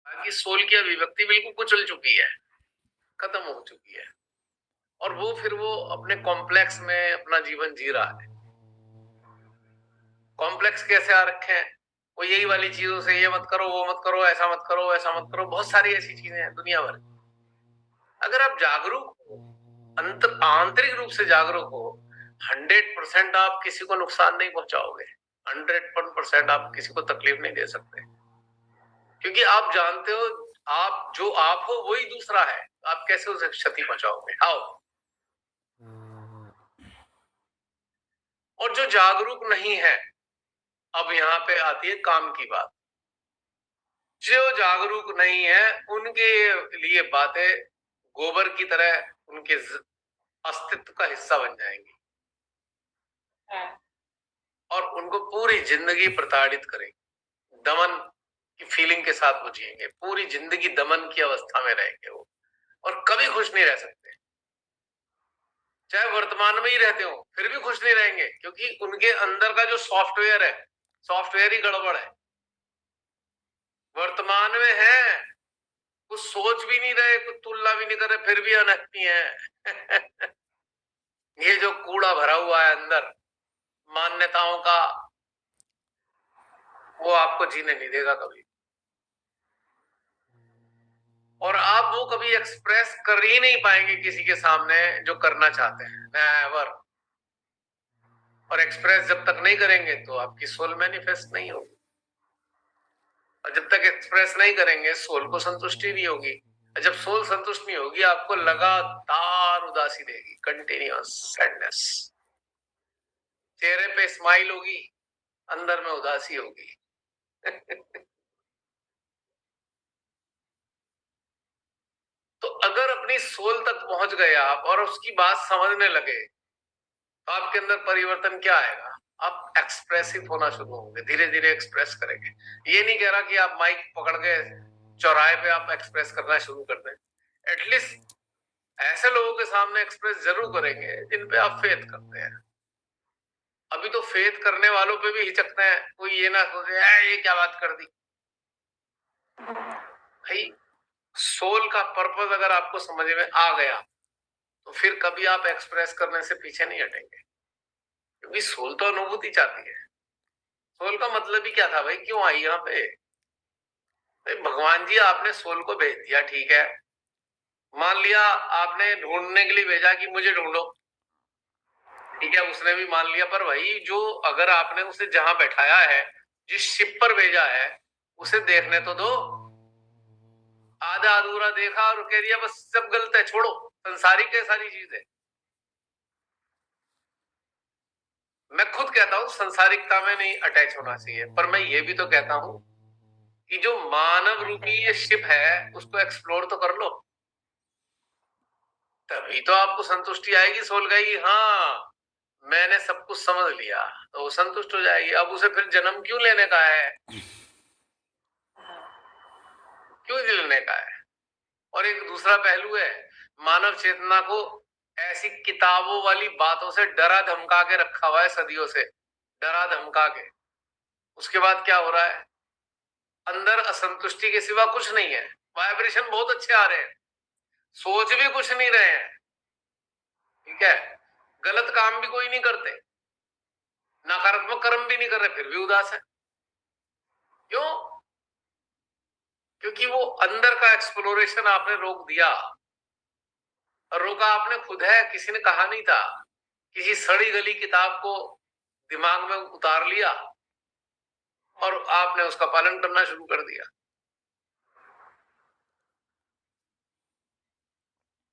कि सोल की अभिव्यक्ति बिल्कुल कुचल चुकी है, खत्म हो चुकी है, और वो अपने कॉम्प्लेक्स में अपना जीवन जी रहा है। कॉम्प्लेक्स कैसे आ रखे हैं? वो यही वाली चीजों से, ये मत करो, वो मत करो, ऐसा मत करो, वैसा मत करो, बहुत सारी ऐसी चीजें हैं दुनिया भर। अगर आप जागरूक हो, आंतरिक रूप से जागरूक हो, 100% आप किसी को नुकसान नहीं पहुंचाओगे, 100% आप किसी को तकलीफ नहीं दे सकते, क्योंकि आप जानते हो आप जो आप हो वही दूसरा है। आप कैसे उसे क्षति पहुंचाओगे? हाउ? और जो जागरूक नहीं है, अब यहाँ पे आती है काम की बात। जो जागरूक नहीं है उनके लिए बातें गोबर की तरह उनके अस्तित्व का हिस्सा बन जाएंगी और उनको पूरी जिंदगी प्रताड़ित करेंगे। दमन की फीलिंग के साथ वो जिएंगे, पूरी जिंदगी दमन की अवस्था में रहेंगे वो, और कभी खुश नहीं रह सकते। चाहे वर्तमान में ही रहते हो फिर भी खुश नहीं रहेंगे, क्योंकि उनके अंदर का जो सॉफ्टवेयर है, सॉफ्टवेयर ही गड़बड़ है। वर्तमान में है, कुछ सोच भी नहीं रहे, कुछ तुलना भी नहीं कर रहे, फिर भी अनहत्ती है। ये जो कूड़ा भरा हुआ है अंदर मान्यताओं का, वो आपको जीने नहीं देगा कभी, और आप वो कभी एक्सप्रेस कर ही नहीं पाएंगे किसी के सामने जो करना चाहते हैं, नेवर। और एक्सप्रेस जब तक नहीं करेंगे तो आपकी सोल मैनिफेस्ट नहीं होगी, और जब तक एक्सप्रेस नहीं करेंगे सोल को संतुष्टि नहीं होगी। जब सोल संतुष्ट नहीं होगी आपको लगातार उदासी देगी, कंटिन्यूअस सैडनेस। चेहरे पे स्माइल होगी, अंदर में उदासी होगी। तो अगर अपनी सोल तक पहुंच गए आप और उसकी बात समझने लगे, तो आपके अंदर परिवर्तन क्या आएगा? आप एक्सप्रेसिव होना शुरू होंगे, धीरे धीरे एक्सप्रेस करेंगे। ये नहीं कह रहा कि आप माइक पकड़ के चौराहे पे आप एक्सप्रेस करना शुरू कर दें, एटलीस्ट ऐसे लोगों के सामने एक्सप्रेस जरूर करेंगे जिन पे आप फेथ करते हैं। अभी तो फेथ करने वालों पे भी हिचकते हैं, कोई ये ना सोचे ये क्या बात कर दी। भाई, सोल का पर्पस अगर आपको समझ में आ गया तो फिर कभी आप एक्सप्रेस करने से पीछे नहीं हटेंगे, क्योंकि सोल तो अनुभूति चाहती है। सोल का मतलब ही क्या था भाई, क्यों आई यहाँ पे? भगवान जी आपने सोल को भेज दिया, ठीक है, मान लिया आपने ढूंढने के लिए भेजा कि मुझे ढूंढो, ठीक है, उसने भी मान लिया। पर भाई जो अगर आपने उसे जहां बैठाया है, जिस शिप पर भेजा है, उसे देखने तो दो। आधा अधूरा देखा और कह दिया बस सब गलत है, छोड़ो, संसारिक है सारी चीजें। मैं खुद कहता हूं संसारिकता में नहीं अटैच होना चाहिए, पर मैं ये भी तो कहता हूं कि जो मानव रूपी ये शिप है उसको एक्सप्लोर तो कर लो, तभी तो आपको संतुष्टि आएगी, सोल गई हाँ मैंने सब कुछ समझ लिया, तो वो संतुष्ट हो जाएगी। अब उसे फिर जन्म क्यों लेने का है? क्यों लेने का है? और एक दूसरा पहलू है, मानव चेतना को ऐसी किताबों वाली बातों से डरा धमका के रखा हुआ है, सदियों से डरा धमका के। उसके बाद क्या हो रहा है? अंदर असंतुष्टि के सिवा कुछ नहीं है। वाइब्रेशन बहुत अच्छे आ रहे हैं, सोच भी कुछ नहीं रहे हैं, ठीक है, गलत काम भी कोई नहीं करते, नकारात्मक कर्म भी नहीं कर रहे, फिर भी उदास है। क्यों? क्योंकि वो अंदर का एक्सप्लोरेशन आपने रोक दिया, और रोका आपने खुद है, किसी ने कहा नहीं था। किसी सड़ी गली किताब को दिमाग में उतार लिया और आपने उसका पालन करना शुरू कर दिया।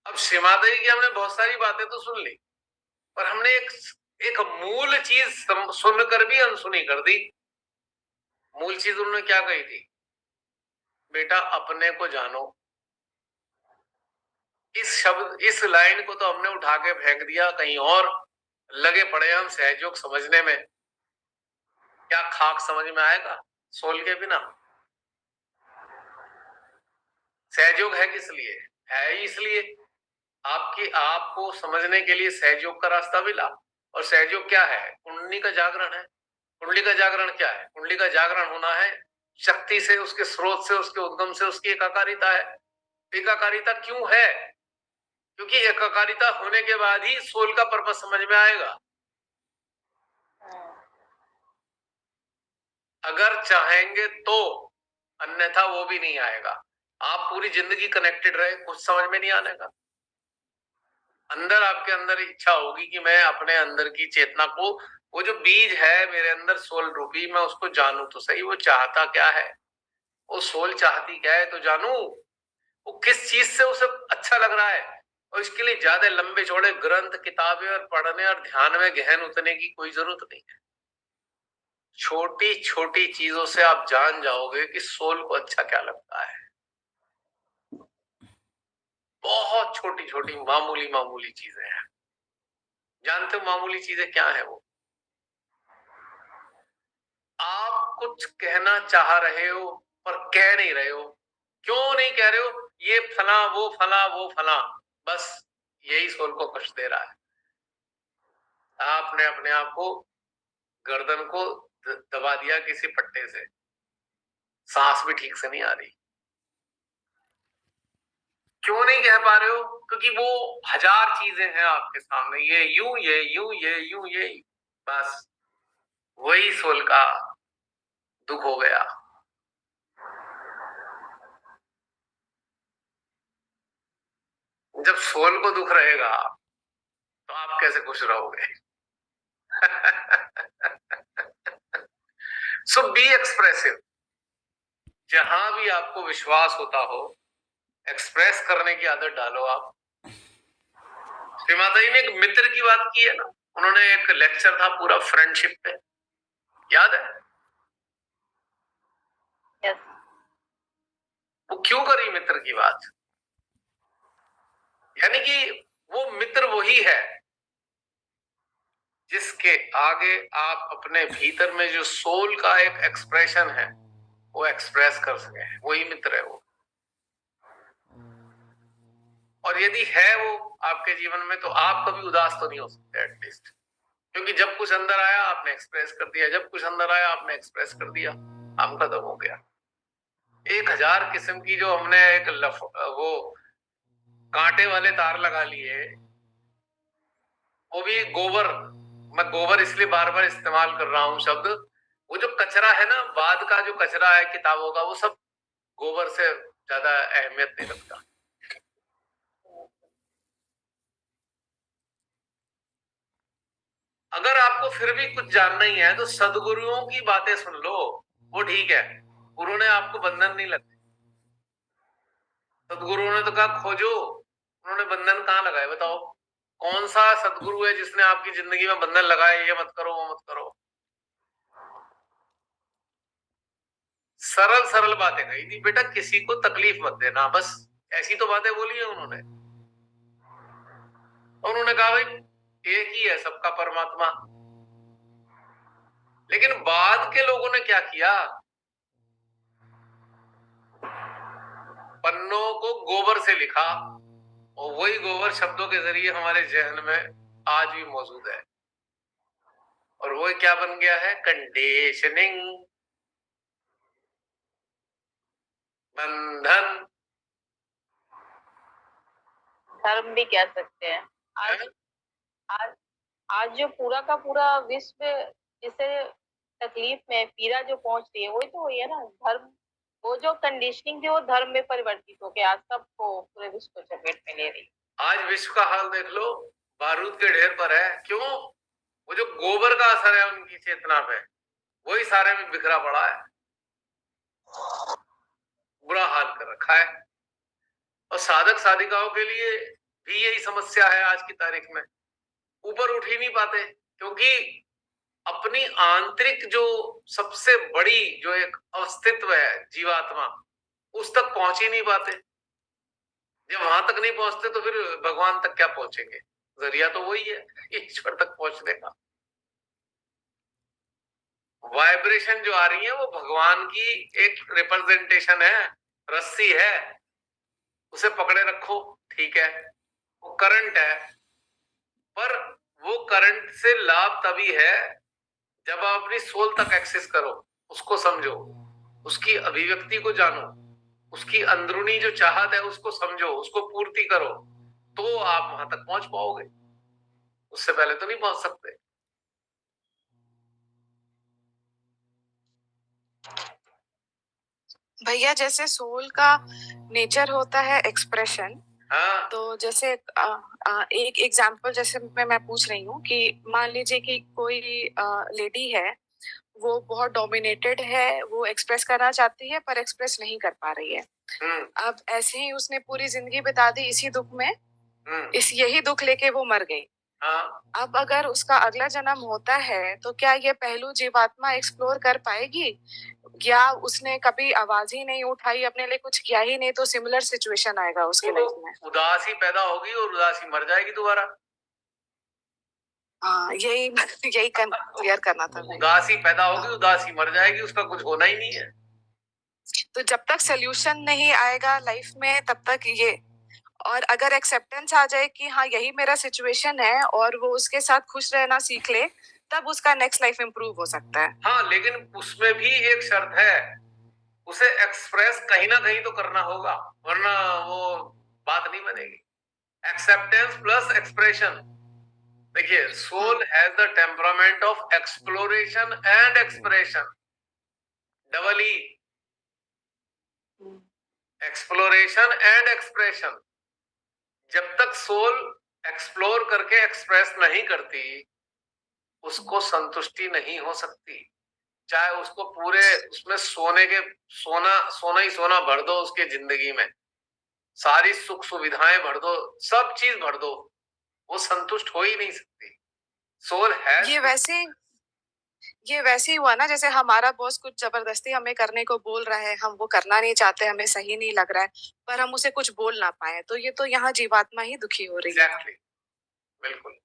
अब श्रीमाता की हमने बहुत सारी बातें तो सुन ली, पर हमने एक मूल चीज सुनकर भी अनसुनी कर दी। मूल चीज उन्होंने क्या कही थी? बेटा अपने को जानो। इस शब्द, इस लाइन को तो हमने उठा के फेंक दिया कहीं और, लगे पड़े हम सहयोग समझने में। क्या खाक समझ में आएगा सोल के बिना? सहयोग है किस लिए? है इसलिए आपको समझने के लिए सहयोग का रास्ता मिला। और सहयोग क्या है? कुंडली का जागरण है। कुंडली का जागरण क्या है? कुंडली का जागरण होना है शक्ति से, उसके स्रोत से, उसके उद्गम से उसकी एकाकारिता है। एकाकारिता क्यों है? क्योंकि एकाकारिता होने के बाद ही सोल का पर्पस समझ में आएगा। अगर चाहेंगे तो, अन्यथा वो भी नहीं आएगा। आप पूरी जिंदगी कनेक्टेड रहे, कुछ समझ में नहीं आने का। अंदर आपके अंदर इच्छा होगी कि मैं अपने अंदर की चेतना को, वो जो बीज है मेरे अंदर सोल रूपी, मैं उसको जानूं तो सही, वो चाहता क्या है, वो सोल चाहती क्या है तो जानूं, वो किस चीज से उसे अच्छा लग रहा है। और इसके लिए ज्यादा लंबे चौड़े ग्रंथ, किताबें और पढ़ने और ध्यान में गहन उतरने की कोई जरूरत नहीं है। छोटी छोटी चीजों से आप जान जाओगे कि सोल को अच्छा क्या लगता है। बहुत छोटी छोटी मामूली मामूली चीजें हैं। जानते हो मामूली चीजें क्या है? वो आप कुछ कहना चाह रहे हो पर कह नहीं रहे हो। क्यों नहीं कह रहे हो? ये फला वो फला वो फला, बस यही सोल को कष्ट दे रहा है। आपने अपने आप को, गर्दन को दबा दिया किसी पट्टे से, सांस भी ठीक से नहीं आ रही। क्यों नहीं कह पा रहे हो? क्योंकि वो हजार चीजें हैं आपके सामने, ये यूं ये यूं ये यूं ये, बस वही सोल का दुख हो गया। जब सोल को दुख रहेगा तो आप कैसे खुश रहोगे? सो बी एक्सप्रेसिव। जहां भी आपको विश्वास होता हो, एक्सप्रेस करने की आदत डालो आप। श्री माता जी ने एक मित्र की बात की है ना, उन्होंने एक लेक्चर था पूरा फ्रेंडशिप पे, याद है? yes. वो क्यों करी मित्र की बात? यानी कि वो मित्र वही है जिसके आगे आप अपने भीतर में जो सोल का एक एक्सप्रेशन है वो एक्सप्रेस कर सके, वही मित्र है वो। और यदि है वो आपके जीवन में, तो आप कभी उदास तो नहीं हो सकते एटलीस्ट, क्योंकि जब कुछ अंदर आया आपने एक्सप्रेस कर दिया, जब कुछ अंदर आया आपने एक्सप्रेस कर दिया, काम खत्म हो गया। 1000 किस्म की जो हमने एक वो कांटे वाले तार लगा लिए, वो भी गोबर, मैं गोबर इसलिए बार बार इस्तेमाल कर रहा हूं शब्द, वो जो कचरा है ना, बाद का जो कचरा है किताबों का, वो सब गोबर से ज्यादा अहमियत नहीं रखता। अगर आपको फिर भी कुछ जानना ही है तो सदगुरुओं की बातें सुन लो, वो ठीक है, उन्होंने आपको बंधन नहीं लगते। सदगुरुओं ने तो कहा खोजो, उन्होंने बंधन कहाँ लगाए बताओ? कौन सा सदगुरु है जिसने आपकी जिंदगी में बंधन लगाए, ये मत करो वो मत करो? सरल सरल बातें कही थी, बेटा किसी को तकलीफ मत देना, बस ऐसी तो बातें बोली है उन्होंने। उन्होंने कहा भाई एक ही है सबका परमात्मा। लेकिन बाद के लोगों ने क्या किया? पन्नों को गोबर से लिखा, और वही गोबर शब्दों के जरिए हमारे जहन में आज भी मौजूद है। और वो क्या बन गया है? कंडीशनिंग, बंधन, धर्म भी कह सकते हैं। आज आज आज जो पूरा का पूरा विश्व जिसे तकलीफ में पीड़ा जो पहुंच रही है, वही तो हुई है ना धर्म। वो जो कंडीशनिंग थी वो धर्म में परिवर्तित होकर आज सबको पूरे विश्व को चपेट में ले रही। आज विश्व का हाल देख लो, बारूद के ढेर पर है। क्यों? वो जो गोबर का असर है उनकी चेतना पे, वही सारे में बिखरा पड़ा है, बुरा हाल कर रखा है। और साधक साधिकाओं के लिए भी यही समस्या है आज की तारीख में, ऊपर उठ ही नहीं पाते, क्योंकि अपनी आंतरिक जो सबसे बड़ी जो एक अस्तित्व है जीवात्मा, उस तक पहुंच ही नहीं पाते। जब वहां तक नहीं पहुंचते तो फिर भगवान तक क्या पहुंचेंगे? जरिया तो वही है ईश्वर तक पहुंचने का। वाइब्रेशन जो आ रही है वो भगवान की एक रिप्रेजेंटेशन है, रस्सी है, उसे पकड़े रखो, ठीक है, वो करंट है। पर वो करंट से लाभ तभी है जब आप अपनी सोल तक एक्सेस करो, उसको समझो, उसकी अभिव्यक्ति को जानो, उसकी अंदरूनी जो चाहत है उसको समझो, उसको पूर्ति करो, तो आप वहां तक पहुंच पाओगे। उससे पहले तो नहीं पहुंच सकते। भैया जैसे सोल का नेचर होता है एक्सप्रेशन, हाँ तो जैसे एक एग्जांपल जैसे मैं पूछ रही हूँ कि मान लीजिए कि कोई लेडी है, वो बहुत डोमिनेटेड है, वो एक्सप्रेस करना चाहती है पर एक्सप्रेस नहीं कर पा रही है। अब ऐसे ही उसने पूरी जिंदगी बिता दी इसी दुख में, यही दुख लेके वो मर गई। हाँ अब अगर उसका अगला जन्म होता है तो क्या ये पहलू जीवात्मा एक्सप्लोर कर पाएगी, या उसने कभी आवाज ही नहीं उठाई, अपने लिए कुछ किया ही नहीं, तो सिमिलर सिचुएशन आएगा उसके लाइफ में? उदासी पैदा होगी और उदासी मर जाएगी दोबारा। हाँ, यही यही क्लियर करना था। उदासी पैदा होगी, उदासी मर जाएगी, उसका कुछ होना ही नहीं है। तो जब तक सोल्यूशन नहीं आएगा लाइफ में तब तक ये, और अगर एक्सेप्टेंस आ जाए कि हाँ यही मेरा सिचुएशन है और वो उसके साथ खुश रहना सीख ले, तब उसका नेक्स्ट लाइफ इंप्रूव हो सकता है। हाँ, लेकिन उसमें भी एक शर्त है, उसे एक्सप्रेस कहीं ना कहीं तो करना होगा, वरना वो बात नहीं बनेगी। Acceptance plus expression. देखिए, soul has the temperament of exploration and expression, double E, exploration and expression. जब तक सोल एक्सप्लोर करके एक्सप्रेस नहीं करती, उसको संतुष्टि नहीं हो सकती। चाहे उसको पूरे उसमें सोना ही सोना भर दो, उसके जिंदगी में सारी सुख सुविधाएं भर दो, सब चीज भर दो, वो संतुष्ट हो ही नहीं सकती। सोल है ये वैसे ही हुआ ना, जैसे हमारा बॉस कुछ जबरदस्ती हमें करने को बोल रहा है, हम वो करना नहीं चाहते, हमें सही नहीं लग रहा है, पर हम उसे कुछ बोल ना पाए, तो ये तो यहाँ जीवात्मा ही दुखी हो रही है। एग्जैक्टली, बिल्कुल।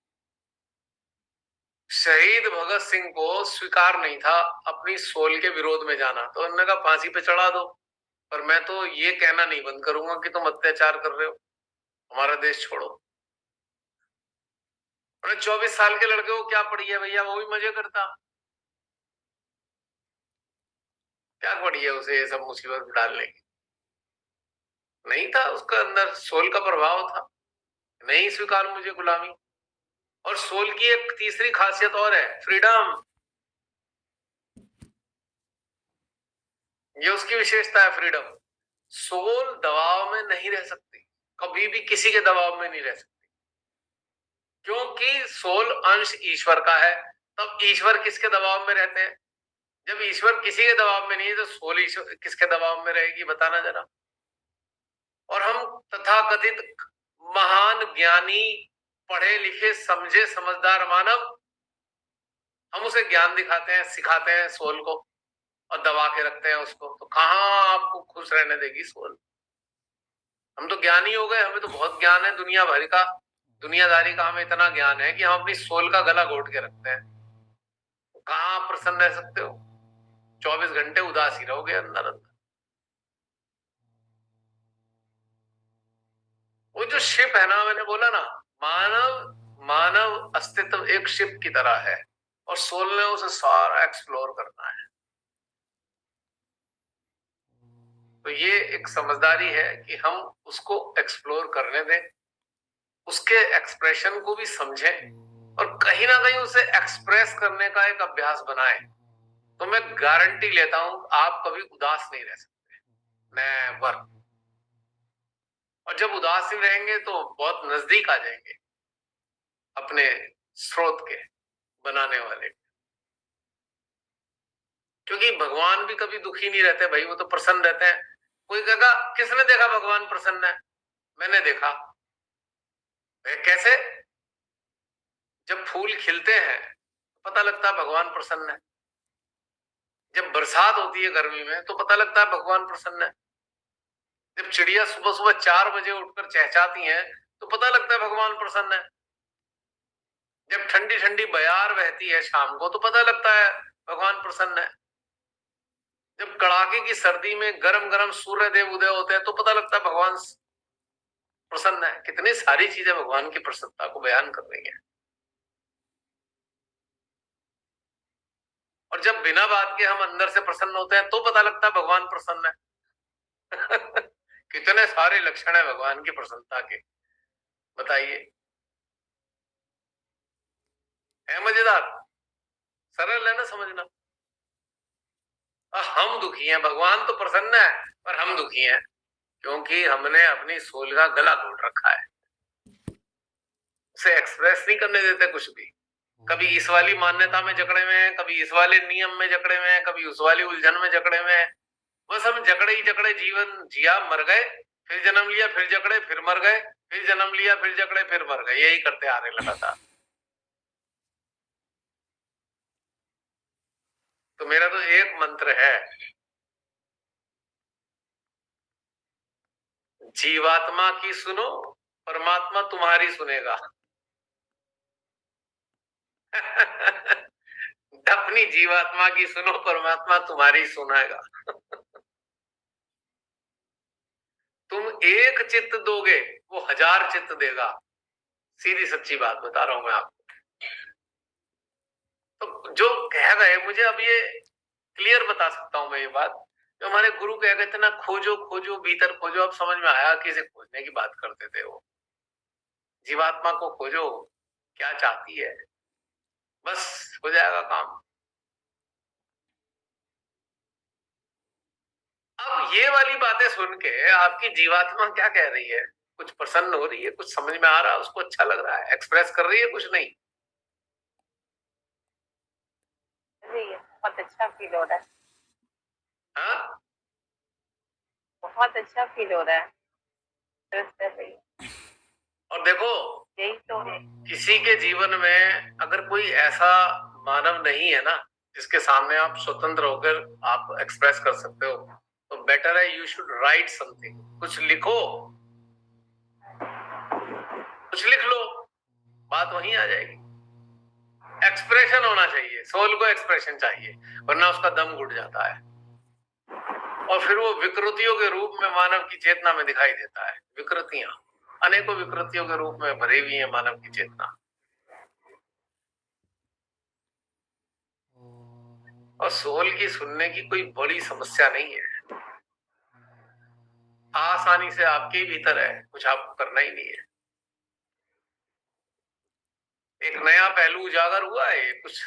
शहीद भगत सिंह को स्वीकार नहीं था अपनी सोल के विरोध में जाना, तो उन्होंने कहा फांसी पे चढ़ा दो, पर मैं तो ये कहना नहीं बंद करूंगा कि तुम अत्याचार कर रहे हो, हमारा देश छोड़ो। 24 साल के लड़के को क्या पड़ी है भैया, वो भी मजे करता, क्या पड़ी है उसे ये सब मुसीबत डालने की? नहीं था उसका अंदर सोल का प्रभाव था, नहीं स्वीकार मुझे गुलामी। और सोल की एक तीसरी खासियत और है, फ्रीडम। ये उसकी विशेषता है, फ्रीडम। सोल दबाव में नहीं रह सकती, कभी भी किसी के दबाव में नहीं रह सकती, क्योंकि सोल अंश ईश्वर का है। तब ईश्वर किसके दबाव में रहते हैं? जब ईश्वर किसी के दबाव में नहीं है, तो सोल ईश्वर किसके दबाव में रहेगी, बताना जरा। और हम तथाकथित महान ज्ञानी, पढ़े लिखे समझे समझदार मानव, हम उसे ज्ञान दिखाते हैं, सिखाते हैं सोल को, और दबा के रखते हैं उसको, तो कहाँ आपको खुश रहने देगी सोल? हम तो ज्ञानी हो गए, हमें तो बहुत ज्ञान है दुनिया भर का, दुनियादारी का हमें इतना ज्ञान है कि हम अपनी सोल का गला घोट के रखते हैं। तो कहाँ आप प्रसन्न रह सकते हो? 24 घंटे उदासी रहोगे अंदर अंदर। वो जो शिप है ना, मैंने बोला ना, मानव अस्तित्व एक शिप की तरह है, और सोल ने उसे सारा एक्सप्लोर करना है। तो ये एक समझदारी है कि हम उसको एक्सप्लोर करने दें, उसके एक्सप्रेशन को भी समझें, और कहीं ना कहीं उसे एक्सप्रेस करने का एक अभ्यास बनाएं। तो मैं गारंटी लेता हूं, आप कभी उदास नहीं रह सकते, नेवर। और जब उदासीन रहेंगे तो बहुत नजदीक आ जाएंगे अपने स्रोत के, बनाने वाले। क्योंकि भगवान भी कभी दुखी नहीं रहते भाई, वो तो प्रसन्न रहते हैं। कोई कहेगा किसने देखा भगवान प्रसन्न है? मैंने देखा। कैसे? जब फूल खिलते हैं पता लगता है भगवान प्रसन्न है, जब बरसात होती है गर्मी में तो पता लगता है भगवान प्रसन्न है, जब चिड़िया सुबह सुबह 4 बजे उठकर चहचहाती हैं तो पता लगता है भगवान प्रसन्न है, जब ठंडी ठंडी बयार बहती है शाम को तो पता लगता है भगवान प्रसन्न है, जब कड़ाके की सर्दी में गरम गरम सूर्य देव उदय होते हैं तो पता लगता है भगवान प्रसन्न है। कितनी सारी चीजें भगवान की प्रसन्नता को बयान कर रही है। और जब बिना बात के हम अंदर से प्रसन्न होते हैं तो पता लगता है भगवान प्रसन्न है। कितने सारे लक्षण है भगवान की प्रसन्नता के, बताइए। है मजेदार, सरल है ना समझना। हम दुखी हैं, भगवान तो प्रसन्न है पर हम दुखी हैं क्योंकि हमने अपनी सोल का गला घोट रखा है, उसे एक्सप्रेस नहीं करने देते कुछ भी। कभी इस वाली मान्यता में जकड़े हुए हैं, कभी इस वाले नियम में जकड़े हुए हैं, कभी उस वाली उलझन में जकड़े हुए हैं। बस हम जकड़े ही जकड़े जीवन जिया, मर गए, फिर जन्म लिया, फिर जकड़े, फिर मर गए, फिर जन्म लिया, फिर जकड़े, फिर मर गए, यही करते आ रहे लगातार। तो मेरा तो एक मंत्र है, जीवात्मा की सुनो, परमात्मा तुम्हारी सुनेगा। अपनी जीवात्मा की सुनो, परमात्मा तुम्हारी सुनाएगा। तुम एक चित्त दोगे, वो 1000 चित्त देगा। सीधी सच्ची बात बता रहा हूं मैं आपको। तो जो कह गए, मुझे अब ये क्लियर बता सकता हूं मैं ये बात, जो हमारे गुरु कह गए थे ना, खोजो खोजो भीतर खोजो, अब समझ में आया किसे खोजने की बात करते थे वो। जीवात्मा को खोजो, क्या चाहती है, बस हो जाएगा काम। अब ये वाली बातें सुन के आपकी जीवात्मा क्या कह रही है? कुछ प्रसन्न हो रही है, कुछ समझ में आ रहा है, उसको अच्छा लग रहा है, एक्सप्रेस कर रही है, कुछ नहीं? बहुत अच्छा फील हो रहा है। हाँ, बहुत अच्छा फील हो रहा है। कर रही है। और देखो, यही तो है। किसी के जीवन में अगर कोई ऐसा मानव नहीं है ना जिसके सामने आप स्वतंत्र होकर आप एक्सप्रेस कर सकते हो, तो बेटर है यू शुड राइट समथिंग। कुछ लिखो, कुछ लिख लो, बात वहीं आ जाएगी। एक्सप्रेशन होना चाहिए, सोल को एक्सप्रेशन चाहिए, वरना उसका दम घुट जाता है और फिर वो विकृतियों के रूप में मानव की चेतना में दिखाई देता है। विकृतियां, अनेकों विकृतियों के रूप में भरी हुई है मानव की चेतना। और सोल की सुनने की कोई बड़ी समस्या नहीं है, आसानी से आपके ही भीतर है, कुछ आपको करना ही नहीं है। एक नया पहलू उजागर हुआ है, ये कुछ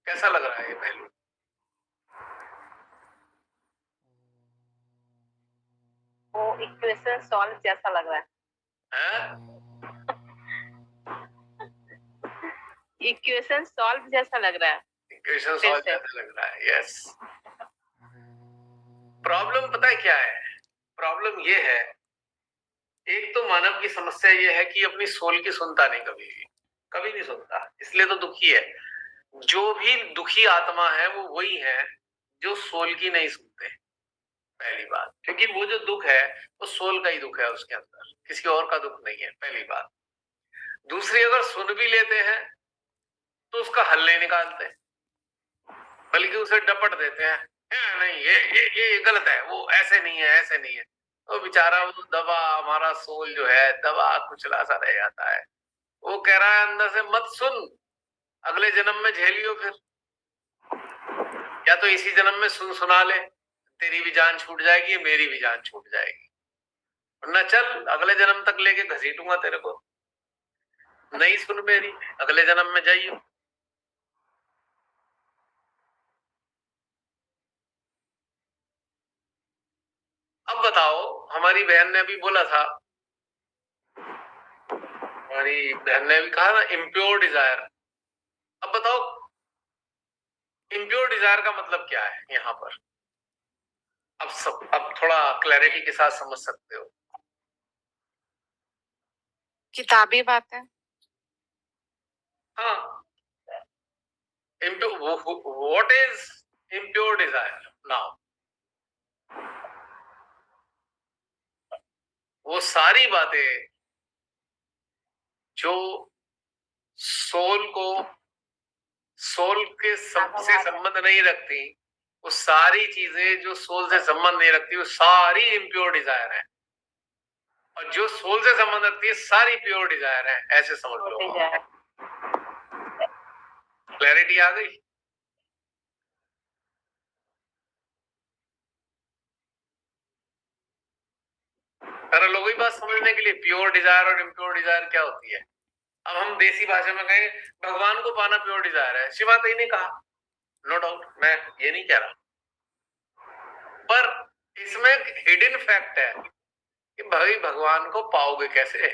कैसा लग रहा है ये पहलू? वो इक्वेशन सॉल्व जैसा लग रहा है। इक्वेशन सॉल्व जैसा लग रहा है। इक्वेशन सॉल्व जैसा लग रहा है, यस। प्रॉब्लम पता है क्या है? प्रॉब्लम ये है, एक तो मानव की समस्या ये है कि अपनी सोल की सुनता नहीं, कभी नहीं सुनता, इसलिए तो दुखी है। जो भी दुखी आत्मा है वो वही है जो सोल की नहीं सुनते, पहली बात। क्योंकि वो जो दुख है वो सोल का ही दुख है, उसके अंदर किसी और का दुख नहीं है, पहली बात। दूसरी, अगर सुन भी लेते हैं तो उसका हल नहीं निकालते, बल्कि उसे डपट देते हैं, नहीं ये गलत है, वो ऐसे नहीं है, ऐसे नहीं है। तो बेचारा वो दबा, हमारा सोल जो है दबा कुचला सा रह जाता है। वो कह रहा है अंदर से, मत सुन, अगले जन्म में झेलियो फिर, या तो इसी जन्म में सुन सुना ले, तेरी भी जान छूट जाएगी, मेरी भी जान छूट जाएगी, वरना चल अगले जन्म तक लेके घसीटूंगा तेरे को। नहीं सुन मेरी, अगले जन्म में जाइयो। अब बताओ, हमारी बहन ने भी बोला था, हमारी बहन ने भी कहा ना, इम्प्योर डिजायर। अब बताओ, इम्प्योर डिजायर का मतलब क्या है यहाँ पर? अब थोड़ा क्लैरिटी के साथ समझ सकते हो। किताबी बात है। हाँ, what is impure desire now? वो सारी बातें जो सोल के से संबंध नहीं रखती, वो सारी चीजें जो सोल से संबंध नहीं रखती, वो सारी इम्प्योर डिजायर है। और जो सोल से संबंध रखती है, सारी प्योर डिजायर है, ऐसे समझ लो। क्लैरिटी आ गई? सरल हो गई बात समझने के लिए, प्योर डिजायर और इम्प्योर डिजायर क्या होती है। अब हम देसी भाषा में कहें भगवान को पाना प्योर डिजायर है, शिवाताई ने कहा, नो डाउट, मैं ये नहीं कह रहा, पर इसमें हिडन फैक्ट है कि भाई भगवान को पाओगे कैसे,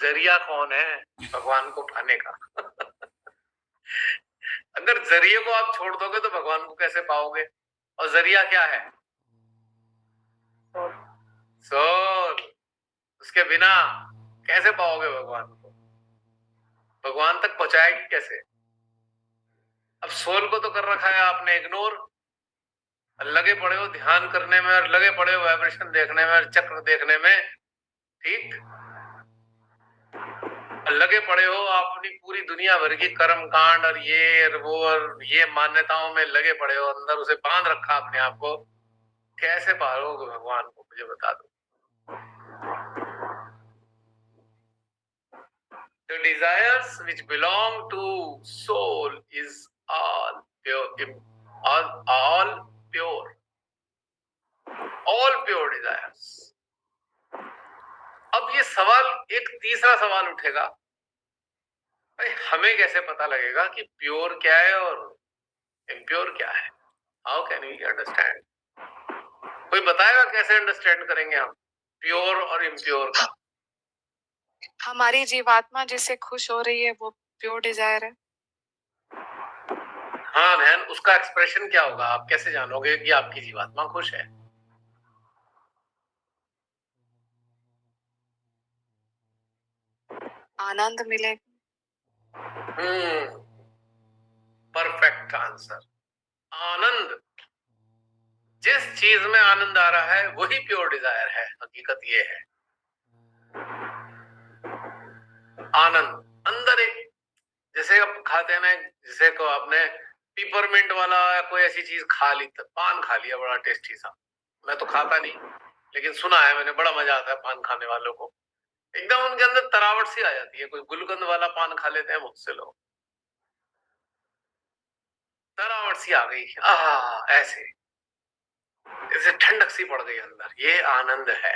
जरिया कौन है भगवान को पाने का। अगर जरिए को आप छोड़ दोगे तो भगवान को कैसे पाओगे, और जरिया क्या है, सोल। उसके बिना कैसे पाओगे भगवान को, भगवान तक पहुंचाएगी कैसे। अब सोल को तो कर रखा है आपने इग्नोर, लगे पड़े हो ध्यान करने में और लगे पड़े हो वाइब्रेशन देखने में और चक्र देखने में, ठीक, लगे पड़े हो आप अपनी पूरी दुनिया भर की कर्म कांड और ये और वो और ये मान्यताओं में लगे पड़े हो, अंदर उसे बांध रखा अपने आप को, कैसे पालोगे भगवान को, मुझे बता दो। The desires which belong to soul is all pure, all pure, all pure desires. अब ये सवाल, एक तीसरा सवाल उठेगा, भाई हमें कैसे पता लगेगा कि प्योर क्या है और इम्प्योर क्या है, हाउ कैन वी अंडरस्टैंड, कोई बताएगा कैसे अंडरस्टैंड करेंगे हम प्योर और इम्प्योर का। हमारी जीवात्मा जिससे खुश हो रही है वो प्योर डिजायर है। हाँ बहन, उसका एक्सप्रेशन क्या होगा, आप कैसे जानोगे कि आपकी जीवात्मा खुश है। आनंद मिलेगा। परफेक्ट आंसर, आनंद। जिस चीज में आनंद आ रहा है वही प्योर डिजायर है, हकीकत ये है। आनंद अंदर एक, जैसे आप खाते हैं ना, जैसे को आपने पिपरमिंट वाला या कोई ऐसी चीज खा ली, पान खा लिया बड़ा टेस्टी सा, मैं तो खाता नहीं लेकिन सुना है मैंने, बड़ा मजा आता है पान खाने वालों को, एकदम उनके अंदर तरावट सी आ जाती है। कोई गुलकंद वाला पान खा लेते हैं मुझसे लोग, तरावट सी आ गई, ऐसे जैसे ठंडक सी पड़ गई अंदर, ये आनंद है।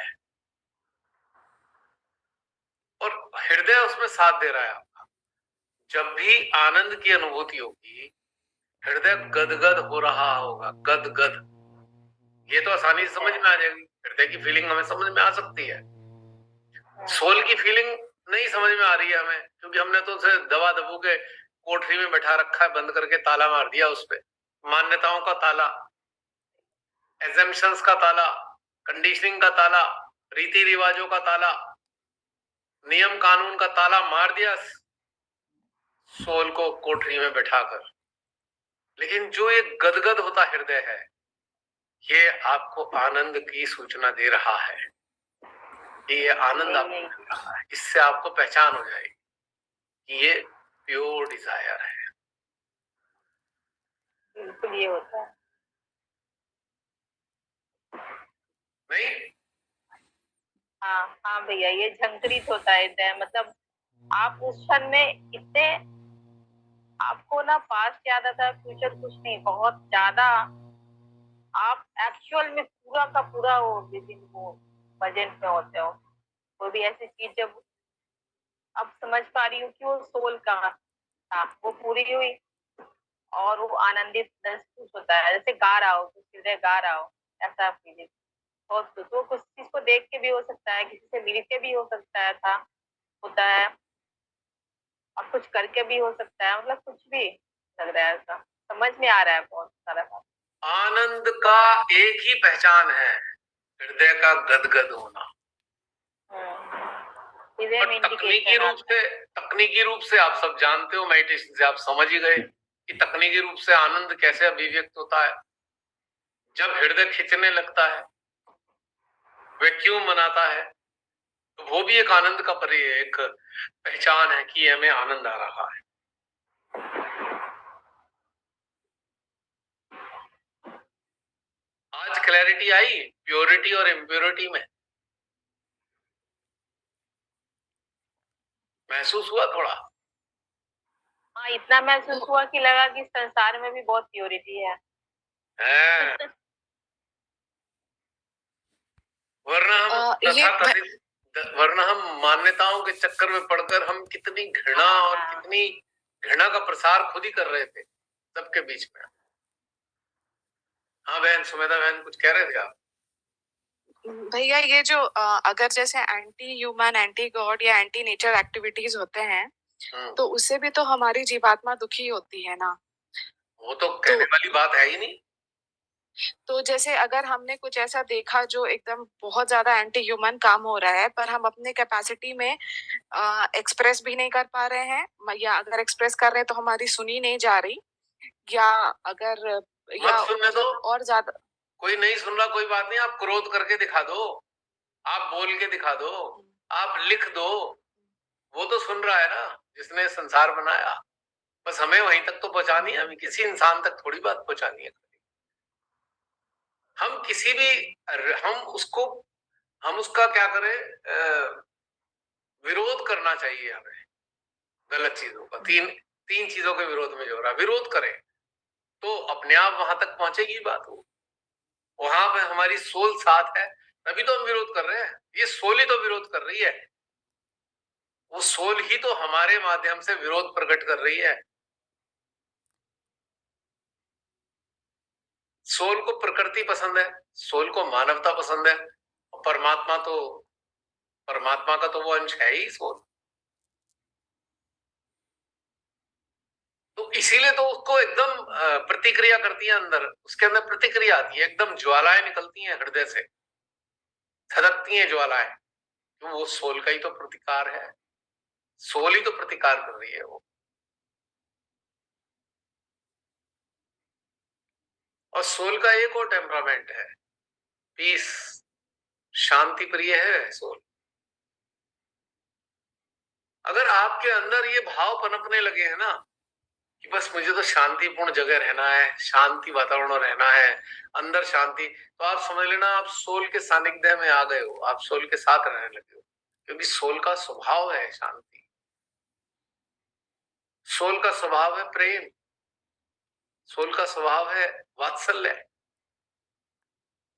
और हृदय उसमें साथ दे रहा है आपका। जब भी आनंद की अनुभूति होगी, हृदय गदगद हो रहा होगा, गदगद, ये तो आसानी से समझ में आ जाएगी। हृदय की फीलिंग हमें समझ में आ सकती है, सोल की फीलिंग नहीं समझ में आ रही है हमें, क्योंकि हमने तो उसे दबा दबू के कोठरी में बैठा रखा है, बंद करके ताला मार दिया उस पे, मान्यताओं का ताला, एजम्पशंस का ताला, कंडीशनिंग का ताला, रीति रिवाजों का ताला, नियम कानून का ताला मार दिया सोल को कोठरी में बैठाकर। लेकिन जो एक गदगद होता हृदय है, ये आपको आनंद की सूचना दे रहा है, ये आनंद आपको मिल रहा है। इससे आपको पहचान हो जाएगी कि ये प्योर डिजायर है। बिल्कुल ये होता है। नहीं, हाँ हाँ भैया, ये झंकृत होता है हृदय, मतलब आप उस क्षण में इतने, आपको ना पास्ट याद आता है, फ्यूचर कुछ नहीं, बहुत ज्यादा आप एक्चुअल में पूरा का पूरा वो विदिन वो प्रेजेंट में होते हो। वो भी ऐसी चीज जब अब समझ पा रही हूँ कि वो सोल का था, वो पूरी हुई और वो आनंदित महसूस होता है, जैसे गा रहा हो, कुछ हृदय गा रहा हो, ऐसा फीलिंग। और तो कुछ चीज को देख के भी हो सकता है, किसी से मिल के भी हो सकता है, था होता है, और कुछ करके भी हो सकता है, मतलब कुछ भी लग रहा है, ऐसा समझ में आ रहा है बहुत सारा बात। आनंद का एक ही पहचान है, हृदय का गदगद होना। और तकनीकी रूप से आप सब जानते हो, मेडिटेशन से आप समझ ही गए कि तकनीकी रूप से आनंद कैसे अभिव्यक्त होता है। जब हृदय खिंचने लगता है, वैक्यूम बनाता है, तो वो भी एक आनंद का एक पहचान है कि हमें आनंद आ रहा है। आज क्लैरिटी आई प्योरिटी और इम्प्योरिटी में, महसूस हुआ थोड़ा? हाँ, इतना महसूस हुआ कि लगा कि संसार में भी बहुत प्योरिटी है। वरना हम ये वरना हम मान्यताओं के चक्कर में पड़कर हम कितनी घृणा और कितनी घृणा का प्रसार खुद ही कर रहे थे सबके बीच में। हाँ बहन सुमेधा बहन कुछ कह रहे थे आप? भैया ये जो अगर जैसे एंटी ह्यूमन, एंटी गॉड या एंटी नेचर एक्टिविटीज होते हैं, तो उससे भी तो हमारी जीवात्मा दुखी होती है ना। वो तो कहने वाली बात है ही नहीं। तो जैसे अगर हमने कुछ ऐसा देखा जो एकदम बहुत ज्यादा एंटी ह्यूमन काम हो रहा है, पर हम अपने कैपेसिटी में एक्सप्रेस भी नहीं कर पा रहे हैं, या अगर एक्सप्रेस कर रहे हैं तो हमारी सुनी नहीं जा रही, या अगर या मत सुनने दो। और ज्यादा कोई नहीं सुन रहा कोई बात नहीं, आप क्रोध करके दिखा दो, आप बोल के दिखा दो, आप लिख दो, वो तो सुन रहा है ना जिसने संसार बनाया। बस हमें वहीं तक तो पहुंचानी है, हमें किसी इंसान तक थोड़ी बात पहुंचानी है। हम किसी भी हम उसका क्या करें, विरोध करना चाहिए हमें गलत चीजों का। तीन चीजों के विरोध में जो हो रहा है विरोध करें तो अपने आप वहां तक पहुंचेगी बात। वो वहां पे हमारी सोल साथ है तभी तो हम विरोध कर रहे हैं। ये सोल ही तो विरोध कर रही है, वो सोल ही तो हमारे माध्यम से विरोध प्रकट कर रही है। सोल को प्रकृति पसंद है, सोल को मानवता पसंद है, और परमात्मा का तो वो अंश है ही सोल। तो इसीलिए तो उसको एकदम प्रतिक्रिया करती है, अंदर उसके अंदर प्रतिक्रिया आती है, एकदम ज्वालाएं निकलती हैं हृदय से, धड़कती हैं ज्वालाएं। तो वो सोल का ही तो प्रतिकार है, सोल ही तो प्रतिकार कर रही है वो। और सोल का एक और टेम्परामेंट है, पीस, शांति प्रिय है सोल। अगर आपके अंदर ये भाव पनपने लगे हैं ना कि बस मुझे तो शांतिपूर्ण जगह रहना है, शांति वातावरण में रहना है, अंदर शांति, तो आप समझ लेना आप सोल के सानिध्य में आ गए हो, आप सोल के साथ रहने लगे हो। क्योंकि सोल का स्वभाव है शांति, सोल का स्वभाव है प्रेम, सोल का स्वभाव है वात्सल्य।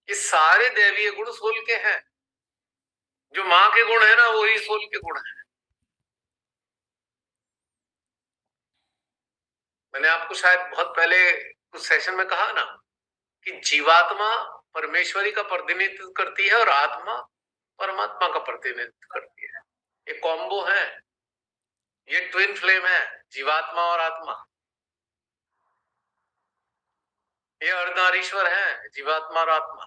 ये सारे दैवीय गुण सोल के हैं। जो माँ के गुण है ना वही सोल के गुण है। मैंने आपको शायद बहुत पहले कुछ सेशन में कहा ना कि जीवात्मा परमेश्वरी का प्रतिनिधित्व करती है और आत्मा परमात्मा का प्रतिनिधित्व करती है। ये कॉम्बो है, ये ट्विन फ्लेम है, जीवात्मा और आत्मा। ये अर्धनारीश्वर है, जीवात्मा और आत्मा।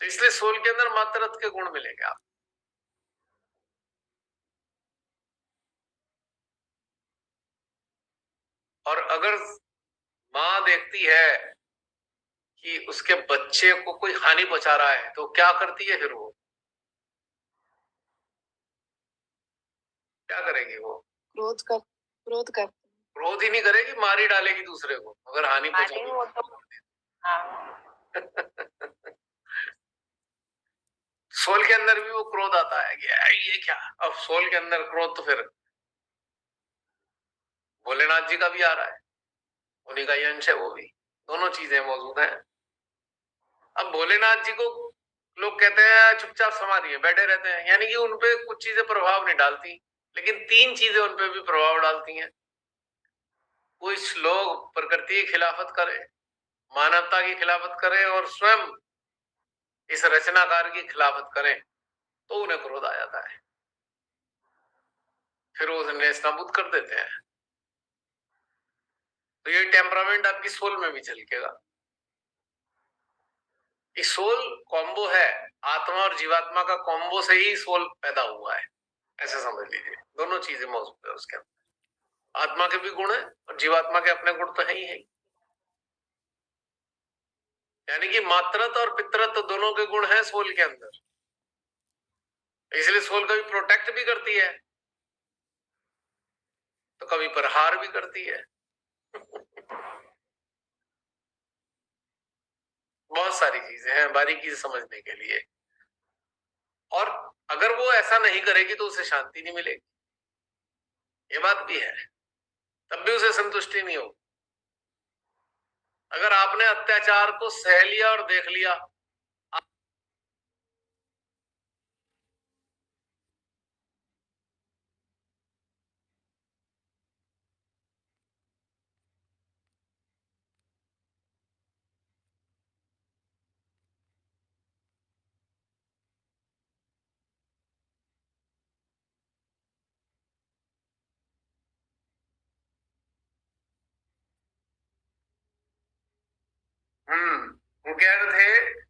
तो इसलिए सोल के अंदर मातृत्व के गुण मिलेंगे आप। और अगर माँ देखती है कि उसके बच्चे को कोई हानि पहुंचा रहा है तो क्या करती है फिर वो क्या करेगी? वो क्रोध ही नहीं करेगी, मार ही डालेगी दूसरे को अगर हानि पहुंचाएगी। वो तो सोल के अंदर भी वो क्रोध आता है कि ये क्या। अब सोल के अंदर क्रोध तो फिर भोलेनाथ जी का भी आ रहा है, उन्हीं का ही अंश है वो भी, दोनों चीजें मौजूद हैं। अब भोलेनाथ जी को लोग कहते हैं चुपचाप समाधि में बैठे रहते हैं, यानी कि उनपे कुछ चीजें प्रभाव नहीं डालती, लेकिन तीन चीजें उनपे भी प्रभाव डालती हैं। कुछ लोग प्रकृति की खिलाफत करें, मानवता की खिलाफत करें और स्वयं इस रचनाकार की खिलाफत करें तो उन्हें क्रोध आ जाता है, फिर वो उन्हें नाबूद कर देते हैं। तो ये टेम्परामेंट आपकी सोल में भी झलकेगा। ये सोल कॉम्बो है, आत्मा और जीवात्मा का कॉम्बो से ही सोल पैदा हुआ है, ऐसे समझ लीजिए। दोनों चीजें मौजूद है उसके अंदर, आत्मा के भी गुण है और जीवात्मा के अपने गुण तो है ही है। यानी कि मातृत्व और पितृत्व दोनों के गुण हैं सोल के अंदर, इसलिए सोल कभी प्रोटेक्ट भी करती है तो कभी प्रहार भी करती है। बहुत सारी चीजें हैं बारीकी से समझने के लिए। और अगर वो ऐसा नहीं करेगी तो उसे शांति नहीं मिलेगी, ये बात भी है, तब भी उसे संतुष्टि नहीं होगी। अगर आपने अत्याचार को सह लिया और देख लिया, वो कह रहे थे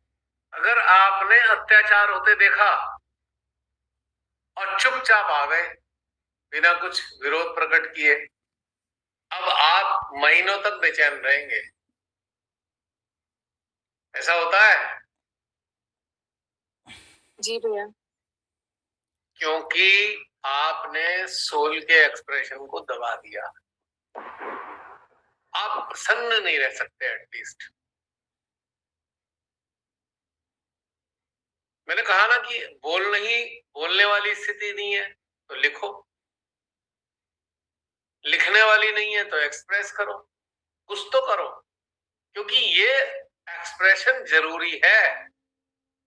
अगर आपने अत्याचार होते देखा और चुपचाप आ गए बिना कुछ विरोध प्रकट किए, अब आप महीनों तक बेचैन रहेंगे। ऐसा होता है जी भैया। क्योंकि आपने सोल के एक्सप्रेशन को दबा दिया। आप प्रसन्न नहीं रह सकते एटलीस्ट। मैंने कहा ना कि बोलने वाली स्थिति नहीं है तो लिखो, लिखने वाली नहीं है तो एक्सप्रेस करो, कुछ तो करो, क्योंकि ये एक्सप्रेशन जरूरी है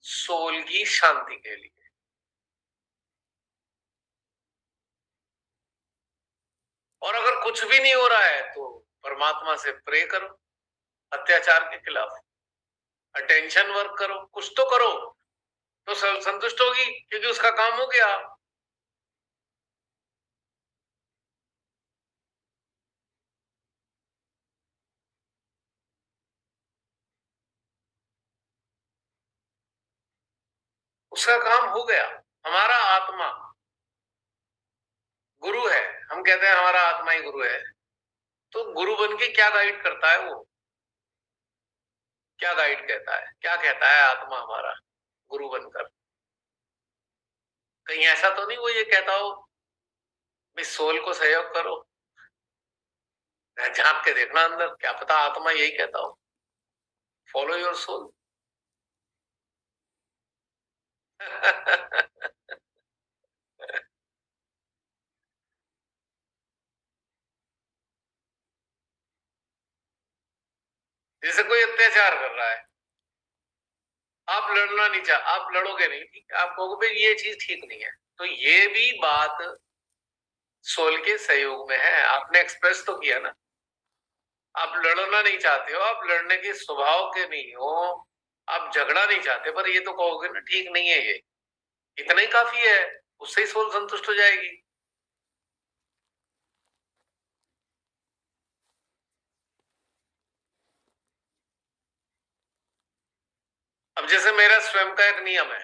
सोल की शांति के लिए। और अगर कुछ भी नहीं हो रहा है तो परमात्मा से प्रे करो अत्याचार के खिलाफ, अटेंशन वर्क करो, कुछ तो करो, तो संतुष्ट होगी क्योंकि उसका काम हो गया। उसका काम हो गया। हमारा आत्मा गुरु है, हम कहते हैं हमारा आत्मा ही गुरु है, तो गुरु बन के क्या गाइड करता है वो, क्या गाइड कहता है, क्या कहता है आत्मा हमारा गुरु बनकर? कहीं ऐसा तो नहीं वो ये कहता हो भाई सोल को सहयोग करो, झांक के देखना अंदर, क्या पता आत्मा यही कहता हो, फॉलो योर सोल। जैसे कोई अत्याचार कर रहा है, आप लड़ना नहीं चाह, आप लड़ोगे नहीं, ठीक है, आप कहोगे भाई ये चीज ठीक नहीं है, तो ये भी बात सोल के सहयोग में है, आपने एक्सप्रेस तो किया ना। आप लड़ना नहीं चाहते हो, आप लड़ने के स्वभाव के नहीं हो, आप झगड़ा नहीं चाहते, पर ये तो कहोगे ना ठीक नहीं है, ये इतना ही काफी है, उससे ही सोल संतुष्ट हो जाएगी। अब जैसे मेरा स्वयं का एक नियम है,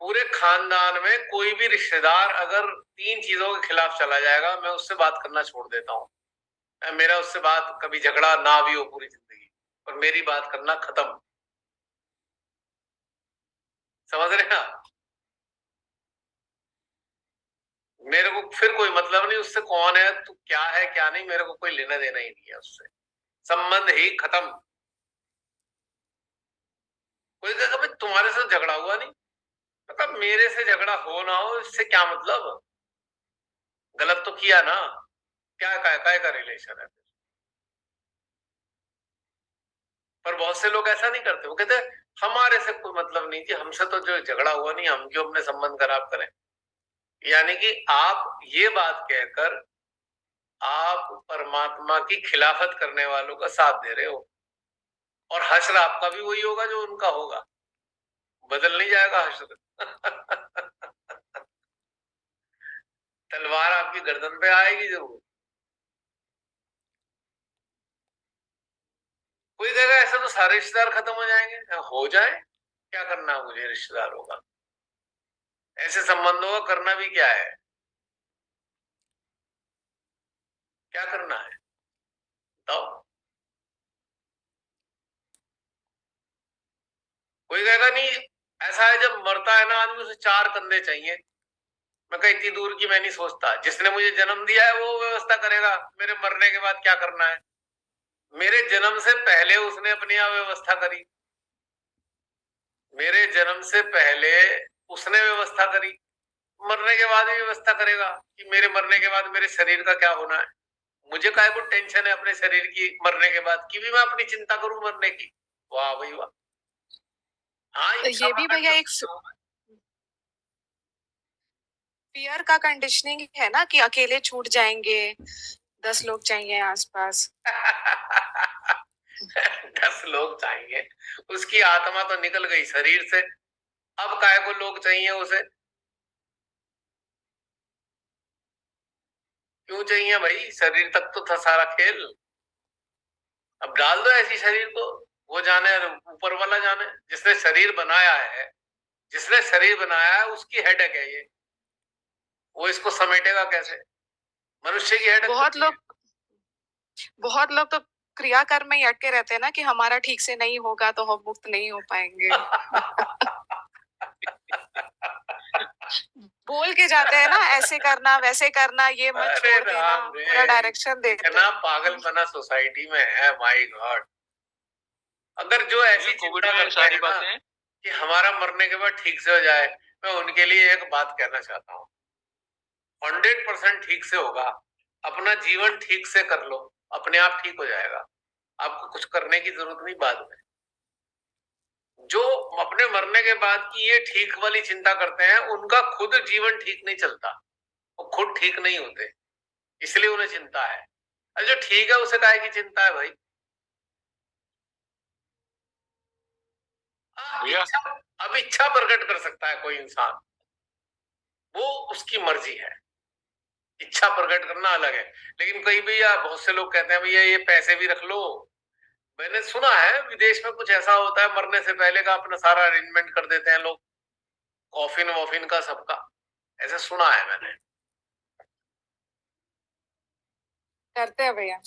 पूरे खानदान में कोई भी रिश्तेदार अगर 3 चीजों के खिलाफ चला जाएगा, मैं उससे बात करना छोड़ देता हूं। मेरा उससे बात कभी झगड़ा ना भी हो पूरी जिंदगी, पर मेरी बात करना खत्म। समझ रहे हैं आप? मेरे को फिर कोई मतलब नहीं उससे, कौन है तू, क्या है क्या नहीं, मेरे को कोई लेना देना ही नहीं है उससे, संबंध ही खत्म। कोई कहेगा भाई तुम्हारे से झगड़ा हुआ नहीं, मतलब मेरे से झगड़ा हो ना हो इससे क्या मतलब, गलत तो किया ना, क्या काय का रिलेशन है। पर बहुत से लोग ऐसा नहीं करते, वो कहते हैं हमारे से कोई मतलब नहीं, कि हमसे तो जो झगड़ा हुआ नहीं, हम क्यों अपने संबंध खराब करें। यानी कि आप ये बात कहकर आप परमात्मा की खिलाफत करने वालों का साथ दे रहे हो, और हश्र आपका भी वही होगा जो उनका होगा, बदल नहीं जाएगा हश्र। तलवार आपकी गर्दन पे आएगी जरूर। कोई कहेगा ऐसा तो सारे रिश्तेदार खत्म हो जाएंगे, हो जाए, क्या करना है मुझे रिश्तेदारों का, ऐसे संबंधों का करना भी क्या है, क्या करना है बताओ। कोई कहेगा नहीं, ऐसा है जब मरता है ना आदमी उसे 4 कंधे चाहिए। मैं कहा इतनी दूर की मैं नहीं सोचता, जिसने मुझे जन्म दिया है वो व्यवस्था करेगा मेरे मरने के बाद क्या करना है। मेरे जन्म से पहले उसने अपनी यहाँ व्यवस्था करी, मेरे जन्म से पहले उसने व्यवस्था करी, मरने के बाद भी व्यवस्था करेगा कि मेरे मरने के बाद मेरे शरीर का क्या होना है। मुझे काहे को टेंशन है अपने शरीर की मरने के बाद की भी मैं अपनी चिंता करूं मरने की। वाह भाई वाह। हाँ ये भी भैया एक फियर का कंडीशनिंग है ना, कि अकेले छूट जाएंगे, 10 लोग चाहिए आसपास। 10 लोग चाहिए, उसकी आत्मा तो निकल गई शरीर से, अब काहे को लोग चाहिए उसे, क्यों चाहिए भाई, शरीर तक तो था सारा खेल। अब डाल दो ऐसी शरीर को, वो जाने, ऊपर वाला जाने। जिसने शरीर बनाया है, जिसने शरीर बनाया है उसकी हेडेक है ये, वो इसको समेटेगा कैसे? मनुष्य की हेडेक। बहुत लोग तो क्रियाकर्म में ही अटके रहते हैं ना कि हमारा ठीक से नहीं होगा तो हम मुक्त नहीं हो पाएंगे। बोल के जाते हैं ना, ऐसे करना वैसे करना, ये मत अरे छोड़ देना, राम पूरा रे, डायरेक्शन देते इतना हैं। पागलपना सोसाइटी में है, माय गॉड। अगर जो ऐसी चिंता करते हैं ना कि हमारा मरने के बाद ठीक से हो जाए, मैं उनके लिए एक बात कहना चाहता हूँ, 100% ठीक से होगा। अपना जीवन ठीक से कर लो, अपने आप ठीक हो जाएगा। आपको कुछ करने की जरूरत नहीं बाद में। जो अपने मरने के बाद की ये ठीक वाली चिंता करते हैं, उनका खुद जीवन ठीक नहीं चलता, वो खुद ठीक नहीं होते, इसलिए उन्हें चिंता है। और जो ठीक है उसे काहे की चिंता है भाई? अब इच्छा प्रकट कर सकता है कोई इंसान, वो उसकी मर्जी है। इच्छा प्रकट करना अलग है। लेकिन कई भैया, बहुत से लोग कहते हैं भैया ये पैसे भी रख लो। मैंने सुना है विदेश में कुछ ऐसा होता है, मरने से पहले का अपना सारा अरेंजमेंट कर देते हैं लोग, कॉफिन वॉफिन का सबका, ऐसा सुना है मैंने। करते हैं भैया।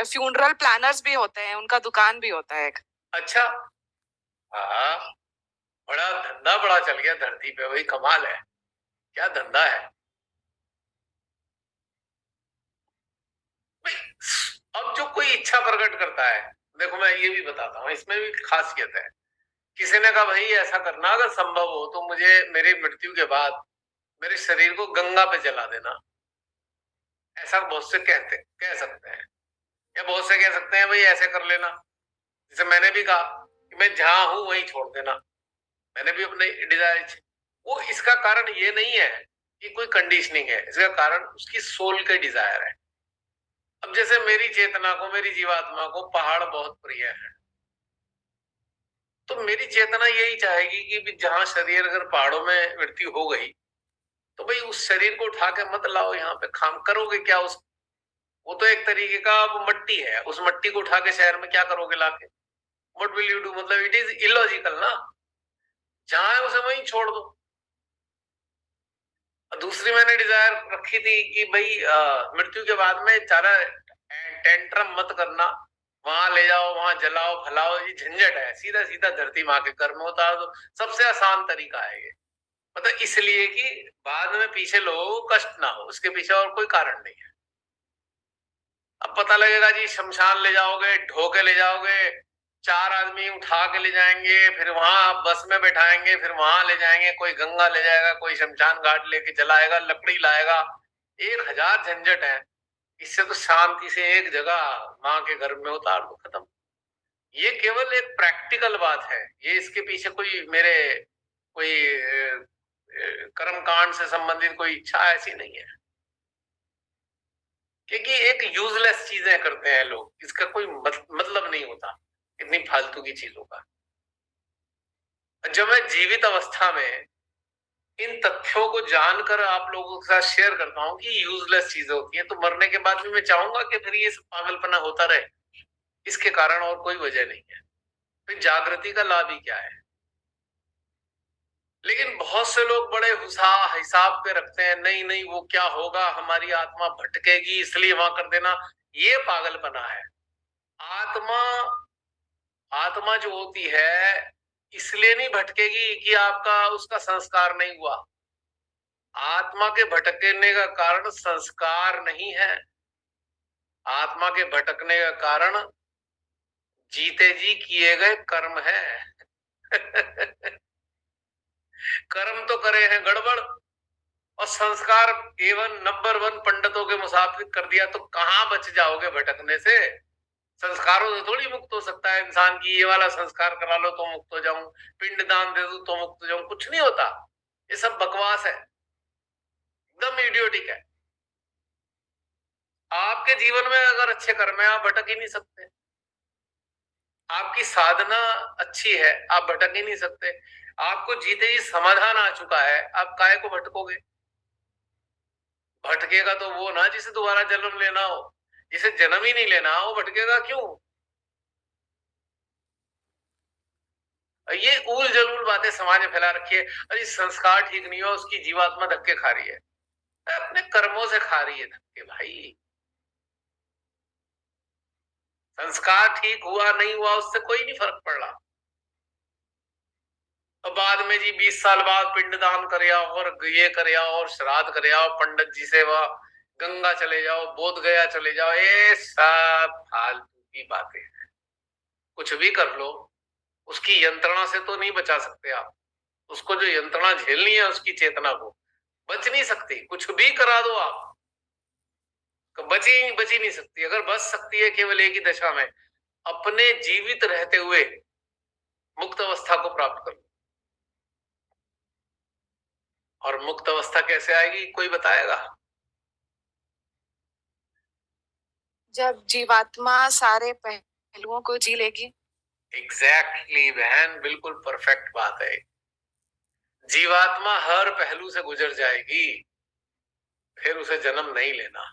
फ्यूनरल प्लानर्स भी होते हैं, उनका दुकान भी होता है एक। अच्छा, हाँ, बड़ा धंधा बड़ा चल गया धरती पे, वही कमाल है, क्या धंधा है। अब जो कोई इच्छा प्रकट करता है, देखो मैं ये भी बताता हूँ, इसमें भी खासियत है। किसी ने कहा भाई ऐसा करना, अगर संभव हो तो मुझे मेरी मृत्यु के बाद मेरे शरीर को गंगा पे जला देना। ऐसा बहुत से कह सकते हैं, या बहुत से कह सकते हैं भाई ऐसे कर लेना। जैसे मैंने भी कहा कि मैं जहां हूं वहीं छोड़ देना, मैंने भी अपने डिजायर। वो इसका कारण ये नहीं है कि कोई कंडीशनिंग है, इसका कारण उसकी सोल के डिजायर है। अब जैसे मेरी चेतना को, मेरी जीवात्मा को पहाड़ बहुत प्रिय है, तो मेरी चेतना यही चाहेगी कि जहां शरीर अगर पहाड़ों में मृत्यु हो गई तो भाई उस शरीर को उठा के मत लाओ यहाँ पे, काम करोगे क्या उस, वो तो एक तरीके का मट्टी है, उस मट्टी को उठा के शहर में क्या करोगे लाके? What will you do? मतलब इट इज इलॉजिकल ना, जहां है उसे वहीं छोड़ दो। दूसरी मैंने डिजायर रखी थी कि भाई मृत्यु के बाद में सारा टेंट्रम मत करना, वहां ले जाओ, वहां जलाओ फलाओ, ये झंझट है, सीधा सीधा धरती माँ के घर में उतार दो। सबसे आसान तरीका है ये, मतलब इसलिए कि बाद में पीछे लोगों को कष्ट ना हो, उसके पीछे और कोई कारण नहीं है। अब पता लगेगा जी शमशान ले जाओगे, ढोके ले जाओगे, 4 आदमी उठा के ले जाएंगे, फिर वहां बस में बैठाएंगे, फिर वहां ले जाएंगे, कोई गंगा ले जाएगा, कोई शमशान घाट लेके जलाएगा, लकड़ी लाएगा, 1000 झंझट है। इससे तो शांति से एक जगह माँ के घर में उतार दो, खत्म। ये केवल एक प्रैक्टिकल बात है, ये इसके पीछे कोई मेरे कोई कर्म कांड से संबंधित कोई इच्छा ऐसी नहीं है। क्योंकि एक यूजलेस चीजें करते हैं लोग, इसका कोई मतलब नहीं होता इतनी फालतू की चीजों का। जब मैं जीवित अवस्था में इन तथ्यों को जानकर आप लोगों के साथ शेयर करता हूं कि यूजलेस चीजें होती हैं, तो मरने के बाद भी मैं चाहूंगा कि फिर ये सब पागलपना होता रहे, इसके कारण और कोई वजह नहीं है। फिर जागृति का लाभ ही क्या है? लेकिन बहुत से लोग बड़े हिसाब पे रखते हैं, नहीं नहीं वो क्या होगा, हमारी आत्मा भटकेगी इसलिए वहां कर देना। ये पागलपना है। आत्मा आत्मा जो होती है इसलिए नहीं भटकेगी कि आपका उसका संस्कार नहीं हुआ। आत्मा के भटकने का कारण संस्कार नहीं है, आत्मा के भटकने का कारण जीते जी किए गए कर्म है। कर्म तो करे हैं गड़बड़, और संस्कार एवं नंबर 1 पंडितों के मुसाफिर कर दिया, तो कहां बच जाओगे भटकने से? संस्कारों से थोड़ी मुक्त हो सकता है इंसान की ये वाला संस्कार करा लो तो मुक्त हो जाऊं, पिंड दान दे दूं तो मुक्त हो जाऊं, कुछ नहीं होता। ये सब बकवास है, एकदम इडियोटिक है। आपके जीवन में अगर अच्छे कर्म है, आप भटक ही नहीं सकते। आपकी साधना अच्छी है, आप भटक ही नहीं सकते। आपको जीते ही समाधान आ चुका है, आप काहे को भटकोगे? भटकेगा तो वो ना जिसे दोबारा जन्म लेना हो। जिसे जन्म ही नहीं लेना वो भटकेगा क्यों? ये ऊल जलूल बातें समाज में फैला रखी है। अरे संस्कार ठीक नहीं हुआ, उसकी जीवात्मा धक्के खा रही है, अपने कर्मों से खा रही है धक्के भाई। संस्कार ठीक हुआ नहीं हुआ उससे कोई नहीं फर्क पड़ रहा। अब बाद में जी 20 साल बाद पिंडदान करे आओ और ये करे आओ और श्राद्ध करे आओ, पंडित जी से वह गंगा चले जाओ, बोध गया चले जाओ, ये सब फालतू की बातें हैं। कुछ भी कर लो, उसकी यंत्रणा से तो नहीं बचा सकते आप। उसको जो यंत्रणा झेलनी है उसकी चेतना को, बच नहीं सकती। कुछ भी करा दो आप, बची नहीं सकती। अगर बच सकती है केवल एक ही दशा में, अपने जीवित रहते हुए मुक्त अवस्था को प्राप्त कर लो। और मुक्त अवस्था कैसे आएगी कोई बताएगा? जब जीवात्मा सारे पहलुओं को जी लेगी। एग्जैक्टली बहन, बिल्कुल परफेक्ट बात है। जीवात्मा हर पहलू से गुजर जाएगी, फिर उसे जन्म नहीं लेना।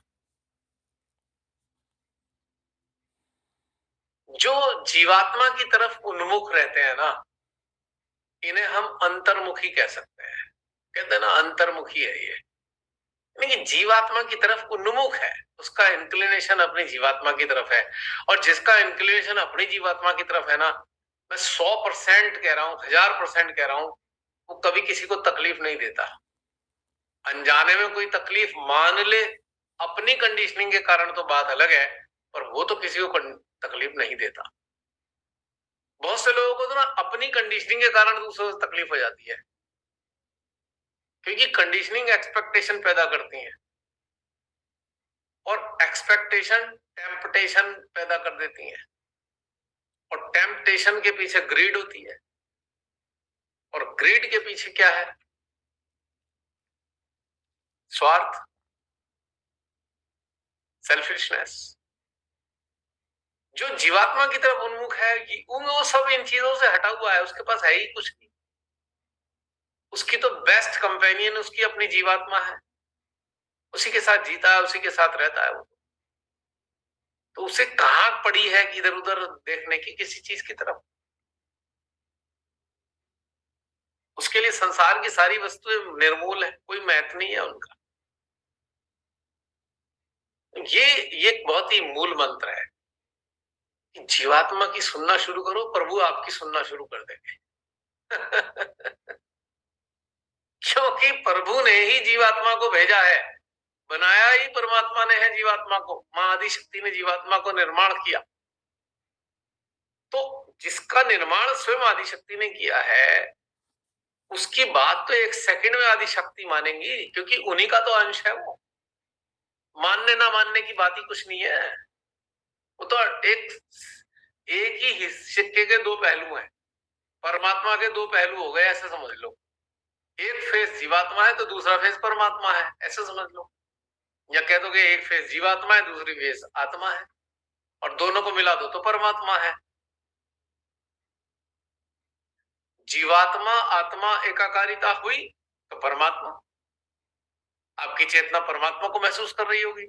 जो जीवात्मा की तरफ उन्मुख रहते हैं ना, इन्हें हम अंतर्मुखी कह सकते हैं। कहते हैं ना अंतर्मुखी है ये, यानी कि जीवात्मा की तरफ उन्मुख है, उसका इंक्लिनेशन अपनी जीवात्मा की तरफ है। और जिसका इंक्लिनेशन अपनी जीवात्मा की तरफ है ना, मैं 100% कह रहा हूं, 1000% कह रहा हूं, वो कभी किसी को तकलीफ नहीं देता। अनजाने में कोई तकलीफ मान ले अपनी कंडीशनिंग के कारण तो बात अलग है, पर वो तो किसी को तकलीफ नहीं देता। बहुत से लोगों को तो ना अपनी कंडीशनिंग के कारण दूसरों को तकलीफ हो जाती है, क्योंकि कंडीशनिंग एक्सपेक्टेशन पैदा करती है और एक्सपेक्टेशन टेम्पटेशन पैदा कर देती है, और टेम्पटेशन के पीछे ग्रीड होती है, और ग्रीड के पीछे क्या है? स्वार्थ, सेल्फिशनेस। जो जीवात्मा की तरफ उन्मुख है वो सब इन चीजों से हटा हुआ है, उसके पास है ही कुछ नहीं। उसकी तो बेस्ट कंपेनियन उसकी अपनी जीवात्मा है, उसी के साथ जीता है, उसी के साथ रहता है वो। तो उसे कहां पड़ी है कि इधर उधर देखने की किसी चीज की तरफ? उसके लिए संसार की सारी वस्तुएं निर्मूल है, कोई महत्व नहीं है उनका। ये एक बहुत ही मूल मंत्र है कि जीवात्मा की सुनना शुरू करो, प्रभु आपकी सुनना शुरू कर देंगे। क्योंकि प्रभु ने ही जीवात्मा को भेजा है, बनाया ही परमात्मा ने है जीवात्मा को, मां आदि शक्ति ने जीवात्मा को निर्माण किया। तो जिसका निर्माण स्वयं आदि शक्ति ने किया है, उसकी बात तो एक सेकंड में आदि शक्ति मानेंगी, क्योंकि उन्हीं का तो अंश है वो। मानने ना मानने की बात ही कुछ नहीं है। वो तो एक ही सिक्के के दो पहलू हैं, परमात्मा के दो पहलू हो गए, ऐसे समझ लो। एक फेस जीवात्मा है तो दूसरा फेस परमात्मा है, ऐसे समझ लो। या कह दो कि एक फेस जीवात्मा है, दूसरी फेस आत्मा है, और दोनों को मिला दो तो परमात्मा है। जीवात्मा आत्मा एकाकारिता हुई तो परमात्मा, आपकी चेतना परमात्मा को महसूस कर रही होगी।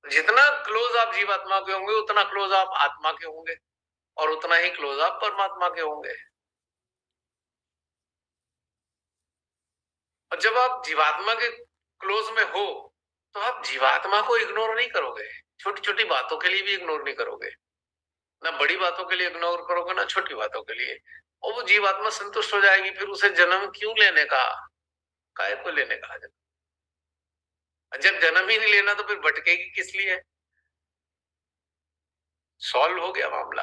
जितना क्लोज आप जीवात्मा के होंगे उतना क्लोज आप आत्मा के होंगे, और उतना ही क्लोज आप परमात्मा के होंगे। और जब आप जीवात्मा के क्लोज में हो तो आप जीवात्मा को इग्नोर नहीं करोगे, छोटी छोटी बातों के लिए भी इग्नोर नहीं करोगे, ना बड़ी बातों के लिए इग्नोर करोगे ना छोटी बातों के लिए। और वो जीवात्मा संतुष्ट हो जाएगी, फिर उसे जन्म क्यों लेने का, काय को लेने का जन्म? जब जन्म ही नहीं लेना तो फिर भटकेगी किस लिए? सॉल्व हो गया मामला।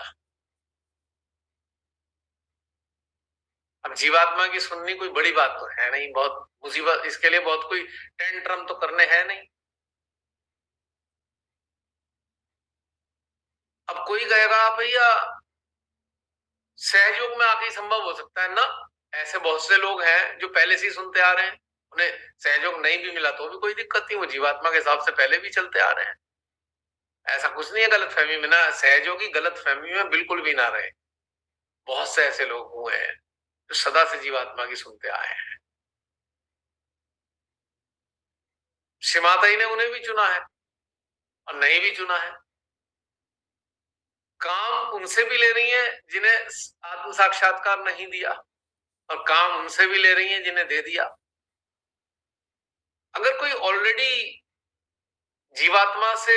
अब जीवात्मा की सुननी कोई बड़ी बात तो है नहीं, बहुत मुसीबत, इसके लिए बहुत कोई टेंट्रम तो करने हैं नहीं। अब कोई कहेगा भैया सहयोग में आके संभव हो सकता है ना, ऐसे बहुत से लोग हैं जो पहले से ही सुनते आ रहे हैं, उन्हें सहयोग नहीं भी मिला तो भी कोई दिक्कत नहीं, वो जीवात्मा के हिसाब से पहले भी चलते आ रहे हैं। ऐसा कुछ नहीं है गलत फहमी में, ना सहयोगी गलत फहमी में बिल्कुल भी ना रहे। बहुत से ऐसे लोग हुए हैं जो सदा से जीवात्मा की सुनते आए हैं, श्री माता जी ने उन्हें भी चुना है। और नहीं भी चुना है। काम उनसे भी ले रही है जिन्हें आत्म साक्षात्कार नहीं दिया, और काम उनसे भी ले रही है जिन्हें दे दिया। अगर कोई ऑलरेडी जीवात्मा से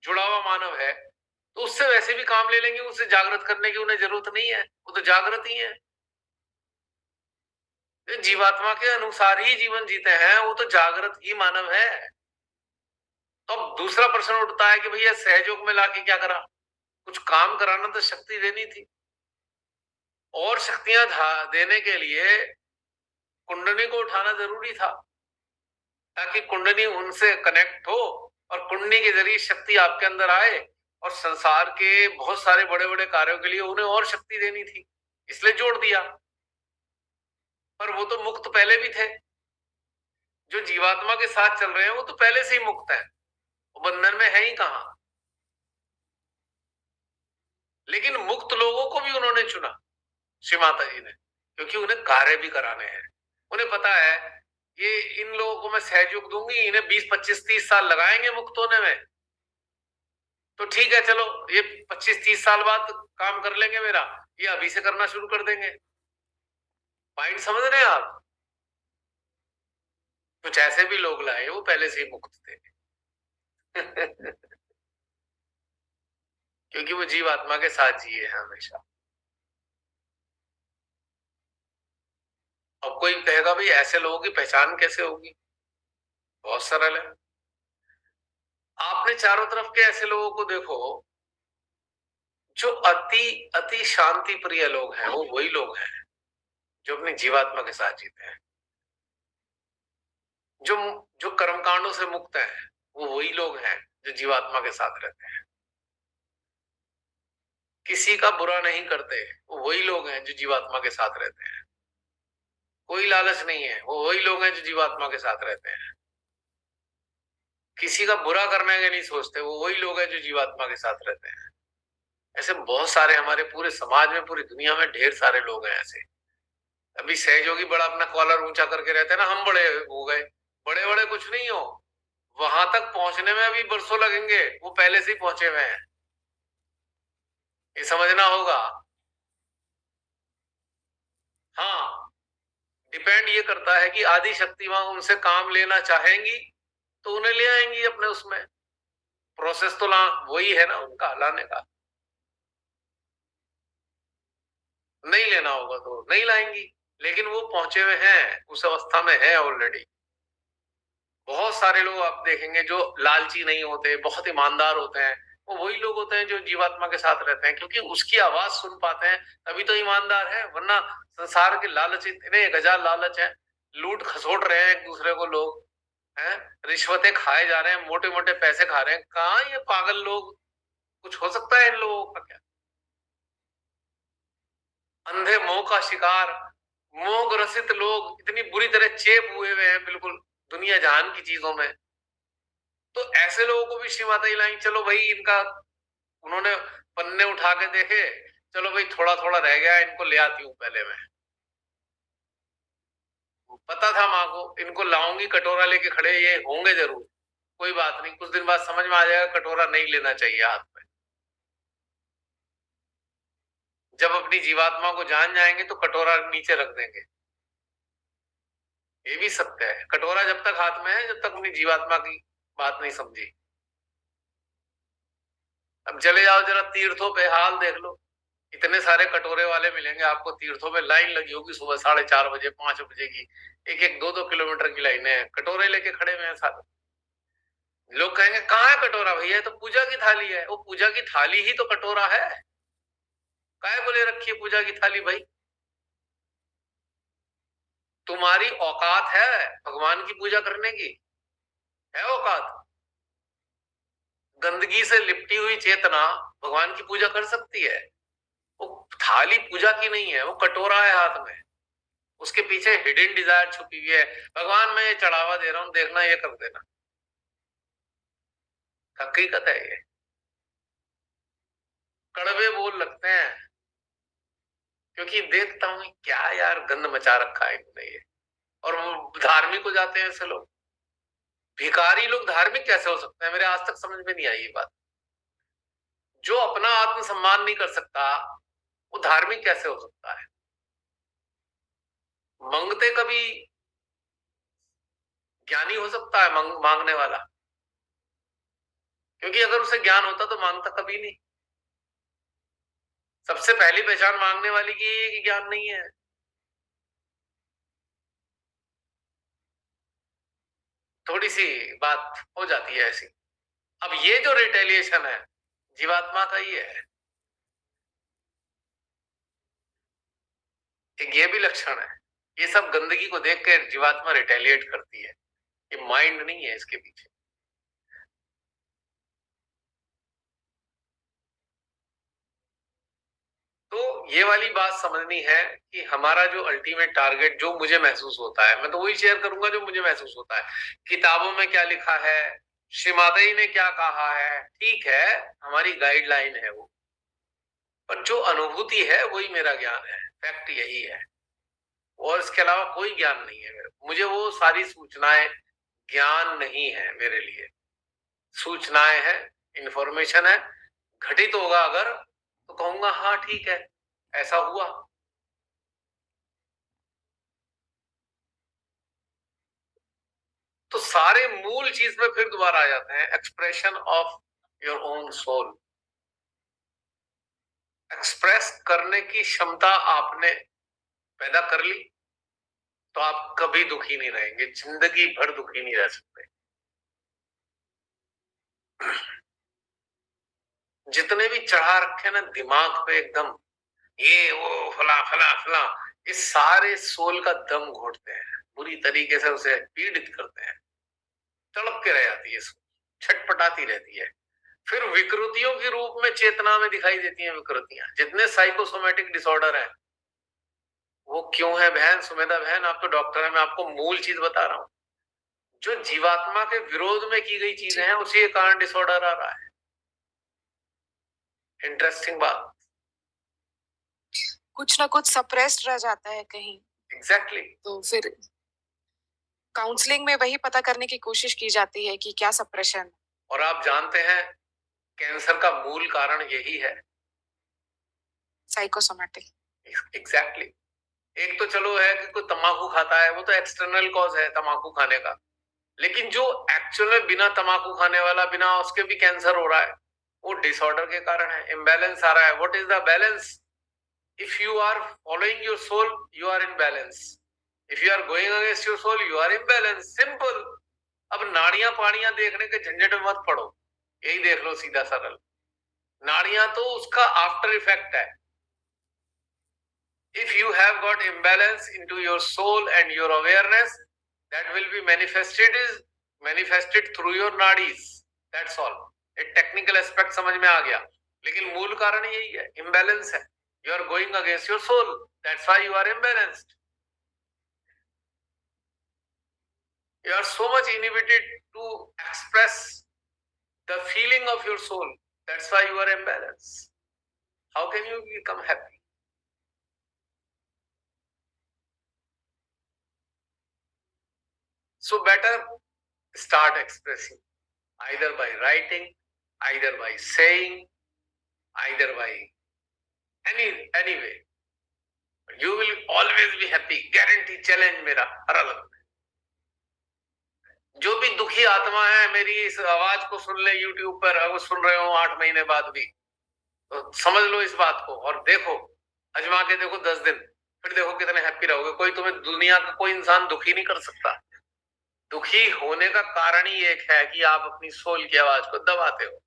जुड़ा हुआ मानव है तो उससे वैसे भी काम ले लेंगे, उससे जागृत करने की उन्हें जरूरत नहीं है, वो तो जागृत ही है। जीवात्मा के अनुसार ही जीवन जीते हैं, वो तो जागृत ही मानव है। तो अब दूसरा प्रश्न उठता है कि भैया सहयोग में लाके क्या करा? कुछ काम कराना तो शक्ति देनी थी, और शक्तियां देने के लिए कुंडली को उठाना जरूरी था, ताकि कुंडली उनसे कनेक्ट हो और कुंडली के जरिए शक्ति आपके अंदर आए, और संसार के बहुत सारे बड़े बड़े कार्यों के लिए उन्हें और शक्ति देनी थी, इसलिए जोड़ दिया। पर वो तो मुक्त पहले भी थे, जो जीवात्मा के साथ चल रहे हैं वो तो पहले से ही मुक्त है, वो बंधन में है ही कहां। लेकिन मुक्त लोगों को भी उन्होंने चुना, श्री माता जी ने, क्योंकि उन्हें कार्य भी कराने हैं। उन्हें पता है ये इन लोगों को मैं सहयोग दूंगी, इन्हें 20, 25, 30 साल लगाएंगे मुक्त होने में, तो ठीक है चलो ये 25, 30 साल बाद काम कर लेंगे मेरा, ये अभी से करना शुरू कर देंगे। पॉइंट समझ रहे हैं आप? कुछ ऐसे भी लोग लाए वो पहले से ही मुक्त थे क्योंकि वो जीवात्मा के साथ जिए हैं हमेशा। अब कोई कहेगा भाई ऐसे लोगों की पहचान कैसे होगी? बहुत सरल है। आपने चारों तरफ के ऐसे लोगों को देखो जो अति अति शांति प्रिय लोग हैं, वो वही लोग हैं जो अपनी जीवात्मा के साथ जीते हैं। जो जो कर्मकांडों से मुक्त हैं, वो वही लोग हैं जो जीवात्मा के साथ रहते हैं। किसी का बुरा नहीं करते, वो वही लोग हैं जो जीवात्मा के साथ रहते हैं। कोई लालच नहीं है, वो वही लोग हैं जो जीवात्मा के साथ रहते हैं। किसी का बुरा करने के नहीं सोचते, वो वही लोग हैं जो जीवात्मा के साथ रहते हैं। ऐसे बहुत सारे हमारे पूरे समाज में, पूरी दुनिया में ढेर सारे लोग हैं ऐसे। अभी सहयोगी बड़ा अपना कॉलर ऊंचा करके रहते हैं ना, हम बड़े हो गए। बड़े बड़े कुछ नहीं हो, वहां तक पहुंचने में अभी बरसों लगेंगे, वो पहले से ही पहुंचे हुए हैं, ये समझना होगा। हाँ, डिपेंड ये करता है कि आदि शक्ति वहां उनसे काम लेना चाहेंगी तो उन्हें ले आएंगी अपने उसमें। प्रोसेस तो वही है ना उनका लाने का। नहीं लेना होगा तो नहीं लाएंगी, लेकिन वो पहुंचे हुए हैं, उस अवस्था में है ऑलरेडी। बहुत सारे लोग आप देखेंगे जो लालची नहीं होते, बहुत ईमानदार होते हैं, वो वही लोग होते हैं जो जीवात्मा के साथ रहते हैं, क्योंकि उसकी आवाज सुन पाते हैं, तभी तो ईमानदार है। वरना संसार के लालच इतने गजा लालच है, लूट खसोट रहे हैं एक दूसरे को लोग, हैं, रिश्वतें खाए जा रहे हैं, मोटे मोटे पैसे खा रहे हैं। कहाँ ये पागल लोग, कुछ हो सकता है इन लोगों का क्या? अंधे मोह का शिकार, मोह ग्रसित लोग इतनी बुरी तरह चेप हुए हुए हैं बिल्कुल दुनिया जहान की चीजों में। तो ऐसे लोगों को भी श्री माता जी लाई, चलो भाई इनका, उन्होंने पन्ने उठा के देखे, चलो भाई थोड़ा थोड़ा रह गया, इनको ले आती हूँ पहले मैं। पता था माँ को इनको लाऊंगी, कटोरा लेके खड़े ये होंगे जरूर, कोई बात नहीं, कुछ दिन बाद समझ में आ जाएगा कटोरा नहीं लेना चाहिए हाथ में। जब अपनी जीवात्मा को जान जाएंगे तो कटोरा नीचे रख देंगे। ये भी सत्य है, कटोरा जब तक हाथ में है, जब तक अपनी जीवात्मा की बात नहीं समझी। अब चले जाओ जरा तीर्थों पे, हाल देख लो, इतने सारे कटोरे वाले मिलेंगे आपको तीर्थों में, लाइन लगी होगी सुबह 4:30 बजे, 5 बजे की, एक एक 2-2 किलोमीटर की लाइनें हैं, कटोरे लेके खड़े हुए हैं सारे। लोग कहेंगे कहाँ है कटोरा भैया, तो पूजा की थाली है। वो पूजा की थाली ही तो कटोरा है, काहे को ले रखी है पूजा की थाली भाई? तुम्हारी औकात है भगवान की पूजा करने की? है औकात? गंदगी से लिपटी हुई चेतना भगवान की पूजा कर सकती है? वो थाली पूजा की नहीं है, वो कटोरा है हाथ में, उसके पीछे हिडन डिजायर छुपी हुई है। भगवान मैं ये चढ़ावा दे रहा हूं, देखना ये कर देना। हकीकत है ये, कड़वे बोल लगते हैं, क्योंकि देखता हूं क्या यार गंद मचा रखा है इन्होंने ये, और वो धार्मिक हो जाते हैं ऐसे लोग। भिखारी लोग धार्मिक कैसे हो सकते हैं? मेरे आज तक समझ में नहीं आई ये बात। जो अपना आत्मसम्मान नहीं कर सकता वो धार्मिक कैसे हो सकता है? मांगते कभी ज्ञानी हो सकता है मांगने वाला? क्योंकि अगर उसे ज्ञान होता तो मांगता कभी नहीं। सबसे पहली पहचान मांगने वाली की ये कि ज्ञान नहीं है। थोड़ी सी बात हो जाती है ऐसी। अब ये जो रिटेलिएशन है जीवात्मा का ही है। एक ये भी लक्षण है। ये सब गंदगी को देख कर जीवात्मा रिटेलिएट करती है। ये माइंड नहीं है इसके पीछे। तो ये वाली बात समझनी है कि हमारा जो अल्टीमेट टारगेट जो मुझे महसूस होता है, मैं तो वही शेयर करूंगा जो मुझे महसूस होता है। किताबों में क्या लिखा है, श्रीमाता ने क्या कहा है, ठीक है, हमारी गाइडलाइन है वो, पर जो अनुभूति है वही मेरा ज्ञान है। फैक्ट यही है और इसके अलावा कोई ज्ञान नहीं है मुझे। वो सारी सूचनाएं ज्ञान नहीं है मेरे लिए। सूचनाएं हैं, इंफॉर्मेशन है। घटित होगा अगर तो कहूंगा हाँ ठीक है ऐसा हुआ। तो सारे मूल चीज में फिर दोबारा आ जाते हैं। Expression of your own soul. Express करने की क्षमता आपने पैदा कर ली तो आप कभी दुखी नहीं रहेंगे, जिंदगी भर दुखी नहीं रह सकते। जितने भी चढ़ा रखे ना दिमाग पे एकदम ये वो फला फला फला, ये सारे सोल का दम घोटते हैं, बुरी तरीके से उसे पीड़ित करते हैं। तड़प के रह जाती है, छटपटाती रहती है। फिर विकृतियों के रूप में चेतना में दिखाई देती हैं विकृतियां। जितने साइकोसोमेटिक डिसऑर्डर हैं वो क्यों है बहन सुमेधा बहन? आप तो डॉक्टर है, मैं आपको मूल चीज बता रहा हूं। जो जीवात्मा के विरोध में की गई चीजें हैं उसी के कारण डिसऑर्डर आ रहा है। इंटरेस्टिंग बात। कुछ ना कुछ सप्रेस्ड रह जाता है कहीं। एग्जैक्टली। तो फिर काउंसलिंग में वही पता करने की कोशिश की जाती है कि क्या सप्रेशन। और आप जानते हैं कैंसर का मूल कारण यही है, साइकोसोमेटिक। एग्जैक्टली। एक तो चलो है कि कोई तम्बाकू खाता है, वो तो एक्सटर्नल कॉज है तम्बाकू खाने का, लेकिन जो एक्चुअल में बिना तम्बाकू खाने वाला, बिना उसके भी कैंसर हो रहा है, वो डिसऑर्डर के कारण है। इम्बैलेंस आ रहा है। What is the balance? if you are following your soul you are in balance, if you are going against your soul you are imbalance, simple। अब नाड़ियां पाड़ियां देखने के झंझट में मत पड़ो, यही देख लो सीधा सरल। नाड़ियां तो उसका आफ्टर इफेक्ट है। if you have got imbalance into your soul and your awareness, that will be manifested through your nadis, that's all। एक टेक्निकल एस्पेक्ट समझ में आ गया, लेकिन मूल कारण यही है, इम्बैलेंस है। You are going against your soul, that's why you are imbalanced। You are so much inhibited to express the feeling of your soul, that's why you are imbalanced। How can you become happy? So better start expressing, either by writing, either by saying, either by any way। You will always be happy, guarantee। challenge मेरा हरा लगता है। जो भी दुखी आत्मा है मेरी इस आवाज को सुन ले यूट्यूब पर, वो सुन रहे हो 8 महीने बाद भी, तो समझ लो इस बात को और देखो, अजमा के देखो 10 दिन, फिर देखो कितने हैप्पी रहोगे। कोई तुम्हें दुनिया का कोई इंसान दुखी नहीं कर सकता। दुखी होने का कारण ही एक है कि आप अपनी सोल की आवाज को दबाते हो।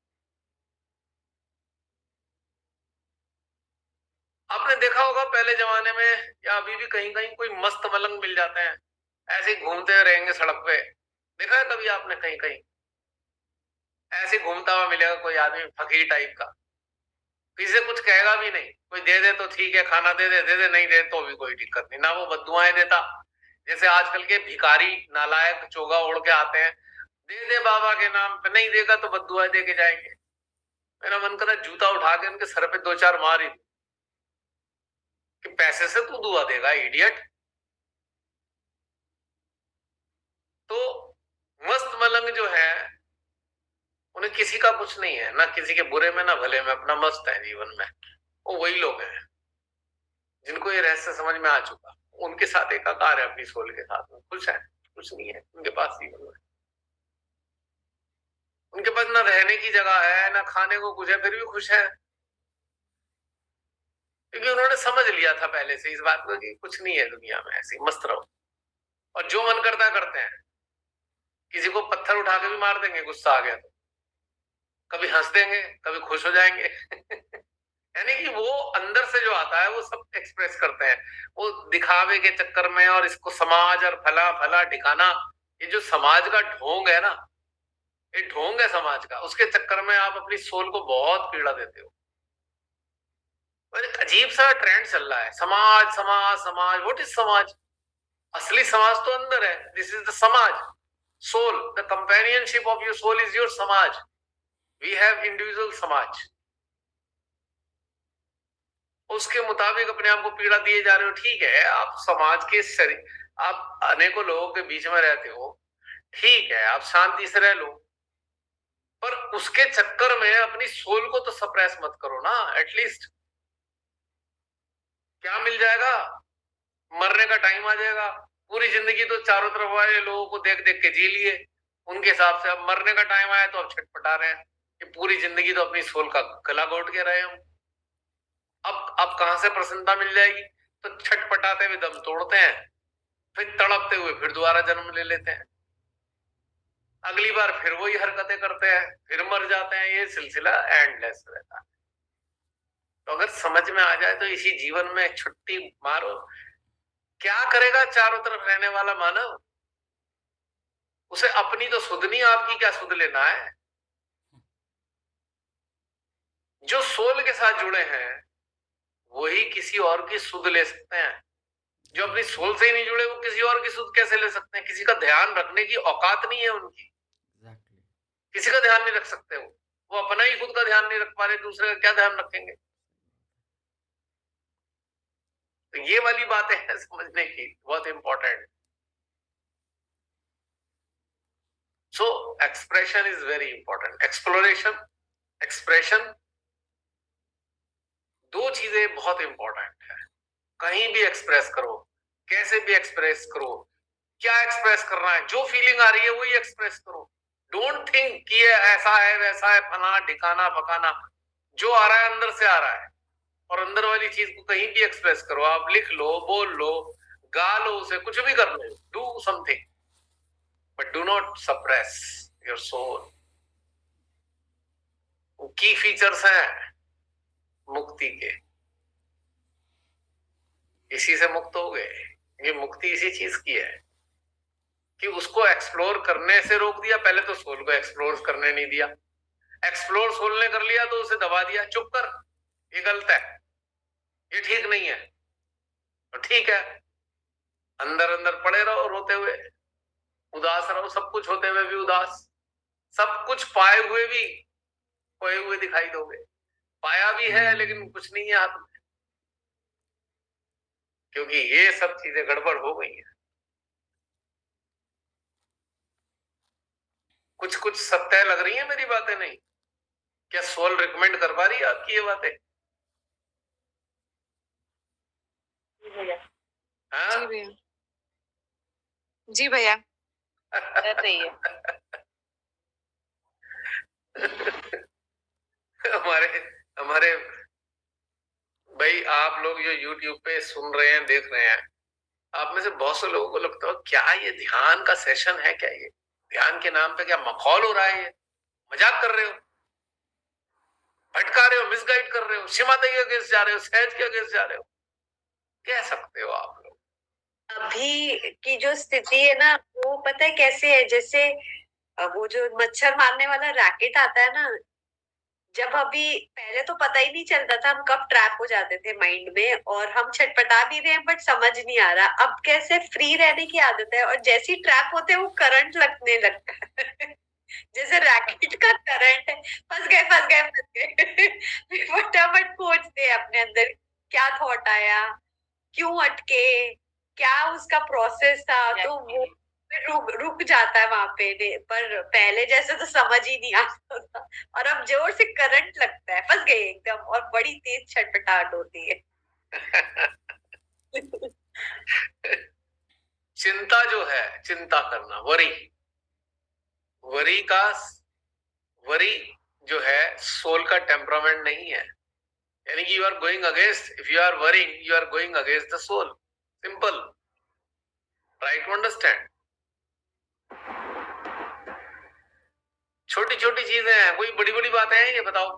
आपने देखा होगा पहले जमाने में या अभी भी कहीं कहीं कोई मस्त मलंग मिल जाते हैं, ऐसे ही घूमते रहेंगे सड़क पे। देखा है कभी आपने? कहीं कहीं ऐसे घूमता हुआ मिलेगा कोई आदमी फकीर टाइप का, किसी से कुछ कहेगा भी नहीं। कोई दे दे तो ठीक है, खाना दे दे नहीं दे तो भी कोई दिक्कत नहीं, ना वो बद्दुआएं देता। जैसे आजकल के भिखारी नालायक चोगा ओढ़ के आते हैं, दे दे बाबा के नाम पे, नहीं देगा तो बद्दुआएं दे के जाएंगे। मेरा मन कर रहा जूता उठा के उनके सर पे 2-4 मार ही कि पैसे से तू दुआ देगा इडियट। तो मस्त मलंग जो है उन्हें किसी का कुछ नहीं है, ना किसी के बुरे में ना भले में, अपना मस्त है जीवन में। वो वही लोग हैं जिनको ये रहस्य समझ में आ चुका, उनके साथ एकाकार है, अपनी सोल के साथ में खुश है, कुछ नहीं है उनके पास जीवन में। उनके पास ना रहने की जगह है, ना खाने को कुछ है, फिर भी खुश है, क्योंकि उन्होंने समझ लिया था पहले से इस बात को कि कुछ नहीं है दुनिया में, ऐसी मस्त रहो और जो मन करता करते हैं। किसी को पत्थर उठा के भी मार देंगे गुस्सा आ गया तो, कभी हंस देंगे, कभी खुश हो जाएंगे यानी कि वो अंदर से जो आता है वो सब एक्सप्रेस करते हैं। वो दिखावे के चक्कर में और इसको समाज और फला फला ठिकाना, ये जो समाज का ढोंग है ना, ये ढोंग है समाज का, उसके चक्कर में आप अपनी सोल को बहुत पीड़ा देते हो। और एक अजीब सा ट्रेंड चल रहा है, समाज समाज समाज। व्हाट इज समाज? असली समाज तो अंदर है। दिस इज द समाज, soul, the companionship of your soul is your समाज। वी हैव इंडिविजुअल समाज। उसके मुताबिक अपने आप को पीड़ा दिए जा रहे हो, ठीक है, आप समाज के शरीर, आप अनेकों लोगों के बीच में रहते हो, ठीक है, आप शांति से रह लो, पर उसके चक्कर में अपनी सोल को तो सप्रेस मत करो ना। एटलीस्ट क्या मिल जाएगा? मरने का टाइम आ जाएगा, पूरी जिंदगी तो चारों तरफ वाले लोगों को देख देख के जी लिए, उनके हिसाब से अब मरने का टाइम आया तो अब छटपटा रहे हैं कि पूरी जिंदगी तो अपनी सोल का गला घोट के रहे हम। अब कहां से प्रसन्नता मिल जाएगी? तो छटपटाते हुए दम तोड़ते हैं, फिर तड़पते हुए फिर दोबारा जन्म ले लेते हैं, अगली बार फिर वही हरकतें करते हैं, फिर मर जाते हैं। ये सिलसिला एंडलेस रहता है। तो अगर समझ में आ जाए तो इसी जीवन में छुट्टी मारो। क्या करेगा चारों तरफ रहने वाला मानव? उसे अपनी तो सुध नहीं, आपकी क्या सुध लेना है? जो सोल के साथ जुड़े हैं वही किसी और की सुध ले सकते हैं। जो अपनी सोल से ही नहीं जुड़े वो किसी और की सुध कैसे ले सकते हैं? किसी का ध्यान रखने की औकात नहीं है उनकी। किसी का ध्यान नहीं रख सकते वो अपना ही खुद का ध्यान नहीं रख पा रहे, दूसरे का क्या ध्यान रखेंगे? तो ये वाली बातें हैं समझने की, बहुत important. So expression is very important. Exploration, expression, दो चीजें बहुत इंपॉर्टेंट है। कहीं भी एक्सप्रेस करो, कैसे भी एक्सप्रेस करो, क्या एक्सप्रेस करना है, जो फीलिंग आ रही है वही एक्सप्रेस करो। डोंट थिंक कि ये ऐसा है वैसा है, फला ठिकाना पकाना। जो आ रहा है अंदर से आ रहा है, और अंदर वाली चीज को कहीं भी एक्सप्रेस करो। आप लिख लो, बोल लो, गा लो, उसे कुछ भी कर लो, do something, but do not suppress your soul. की फीचर्स हैं मुक्ति के, इसी से मुक्त हो गए। ये मुक्ति इसी चीज की है कि उसको एक्सप्लोर करने से रोक दिया। पहले तो सोल को एक्सप्लोर करने नहीं दिया, एक्सप्लोर सोल ने कर लिया तो उसे दबा दिया, चुप कर, ये गलत है, ये ठीक नहीं है। तो ठीक है, अंदर अंदर पड़े रहो रोते हुए, उदास रहो, सब कुछ होते हुए भी उदास, सब कुछ पाए हुए भी खोए हुए दिखाई दोगे। पाया भी है लेकिन कुछ नहीं है हाथ में, क्योंकि ये सब चीजें गड़बड़ हो गई हैं। कुछ कुछ सत्य लग रही है मेरी बातें? नहीं, क्या सोल रिकमेंड कर पा रही है आपकी ये बातें? हाँ? जी भैया, जी भैया। कर रही है। हमारे हमारे भाई, आप लोग जो YouTube पे सुन रहे हैं, देख रहे हैं, आप में से बहुत से लोगों को लगता है क्या ये ध्यान का सेशन है? क्या ये ध्यान के नाम पे क्या मखौल हो रहा है? ये मजाक कर रहे हो, भटका रहे हो, मिसगाइड कर रहे हो, सीमाते के अगेंस्ट जा रहे हो, सहज के अगेंस्ट जा रहे हो, कह सकते हो आप लोग? अभी की जो स्थिति है ना, वो पता है कैसे है? जैसे वो जो मच्छर मारने वाला रैकेट आता है ना, जब अभी पहले तो पता ही नहीं चलता था हम कब ट्रैप हो जाते थे माइंड में, और हम छटपटा भी रहे हैं बट समझ नहीं आ रहा। अब कैसे फ्री रहने की आदत है, और जैसे ही ट्रैप होते हैं वो करंट लगने लगता है जैसे रैकेट का करंट है, फंस गए फंस गए फंस गए फटाफट खोजते हैं अपने अंदर, क्या थॉट आया, क्यों अटके, क्या उसका प्रोसेस था। तो वो फिर रुक जाता है वहां पे, पर पहले जैसे तो समझ ही नहीं आता था, और अब जोर से करंट लगता है, फंस गए एकदम, और बड़ी तेज छटपटाहट होती है। चिंता जो है, चिंता करना, वरी, वरी का, वरी जो है सोल का टेम्परामेंट नहीं है। यानी कि you are going against, if you are worrying you are going against the soul, simple, try to understand. छोटी छोटी चीजें हैं, कोई बड़ी बड़ी बातें हैं ये बताओ?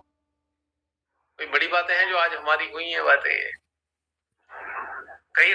कोई बड़ी बातें हैं जो आज हमारी हुई है बातें?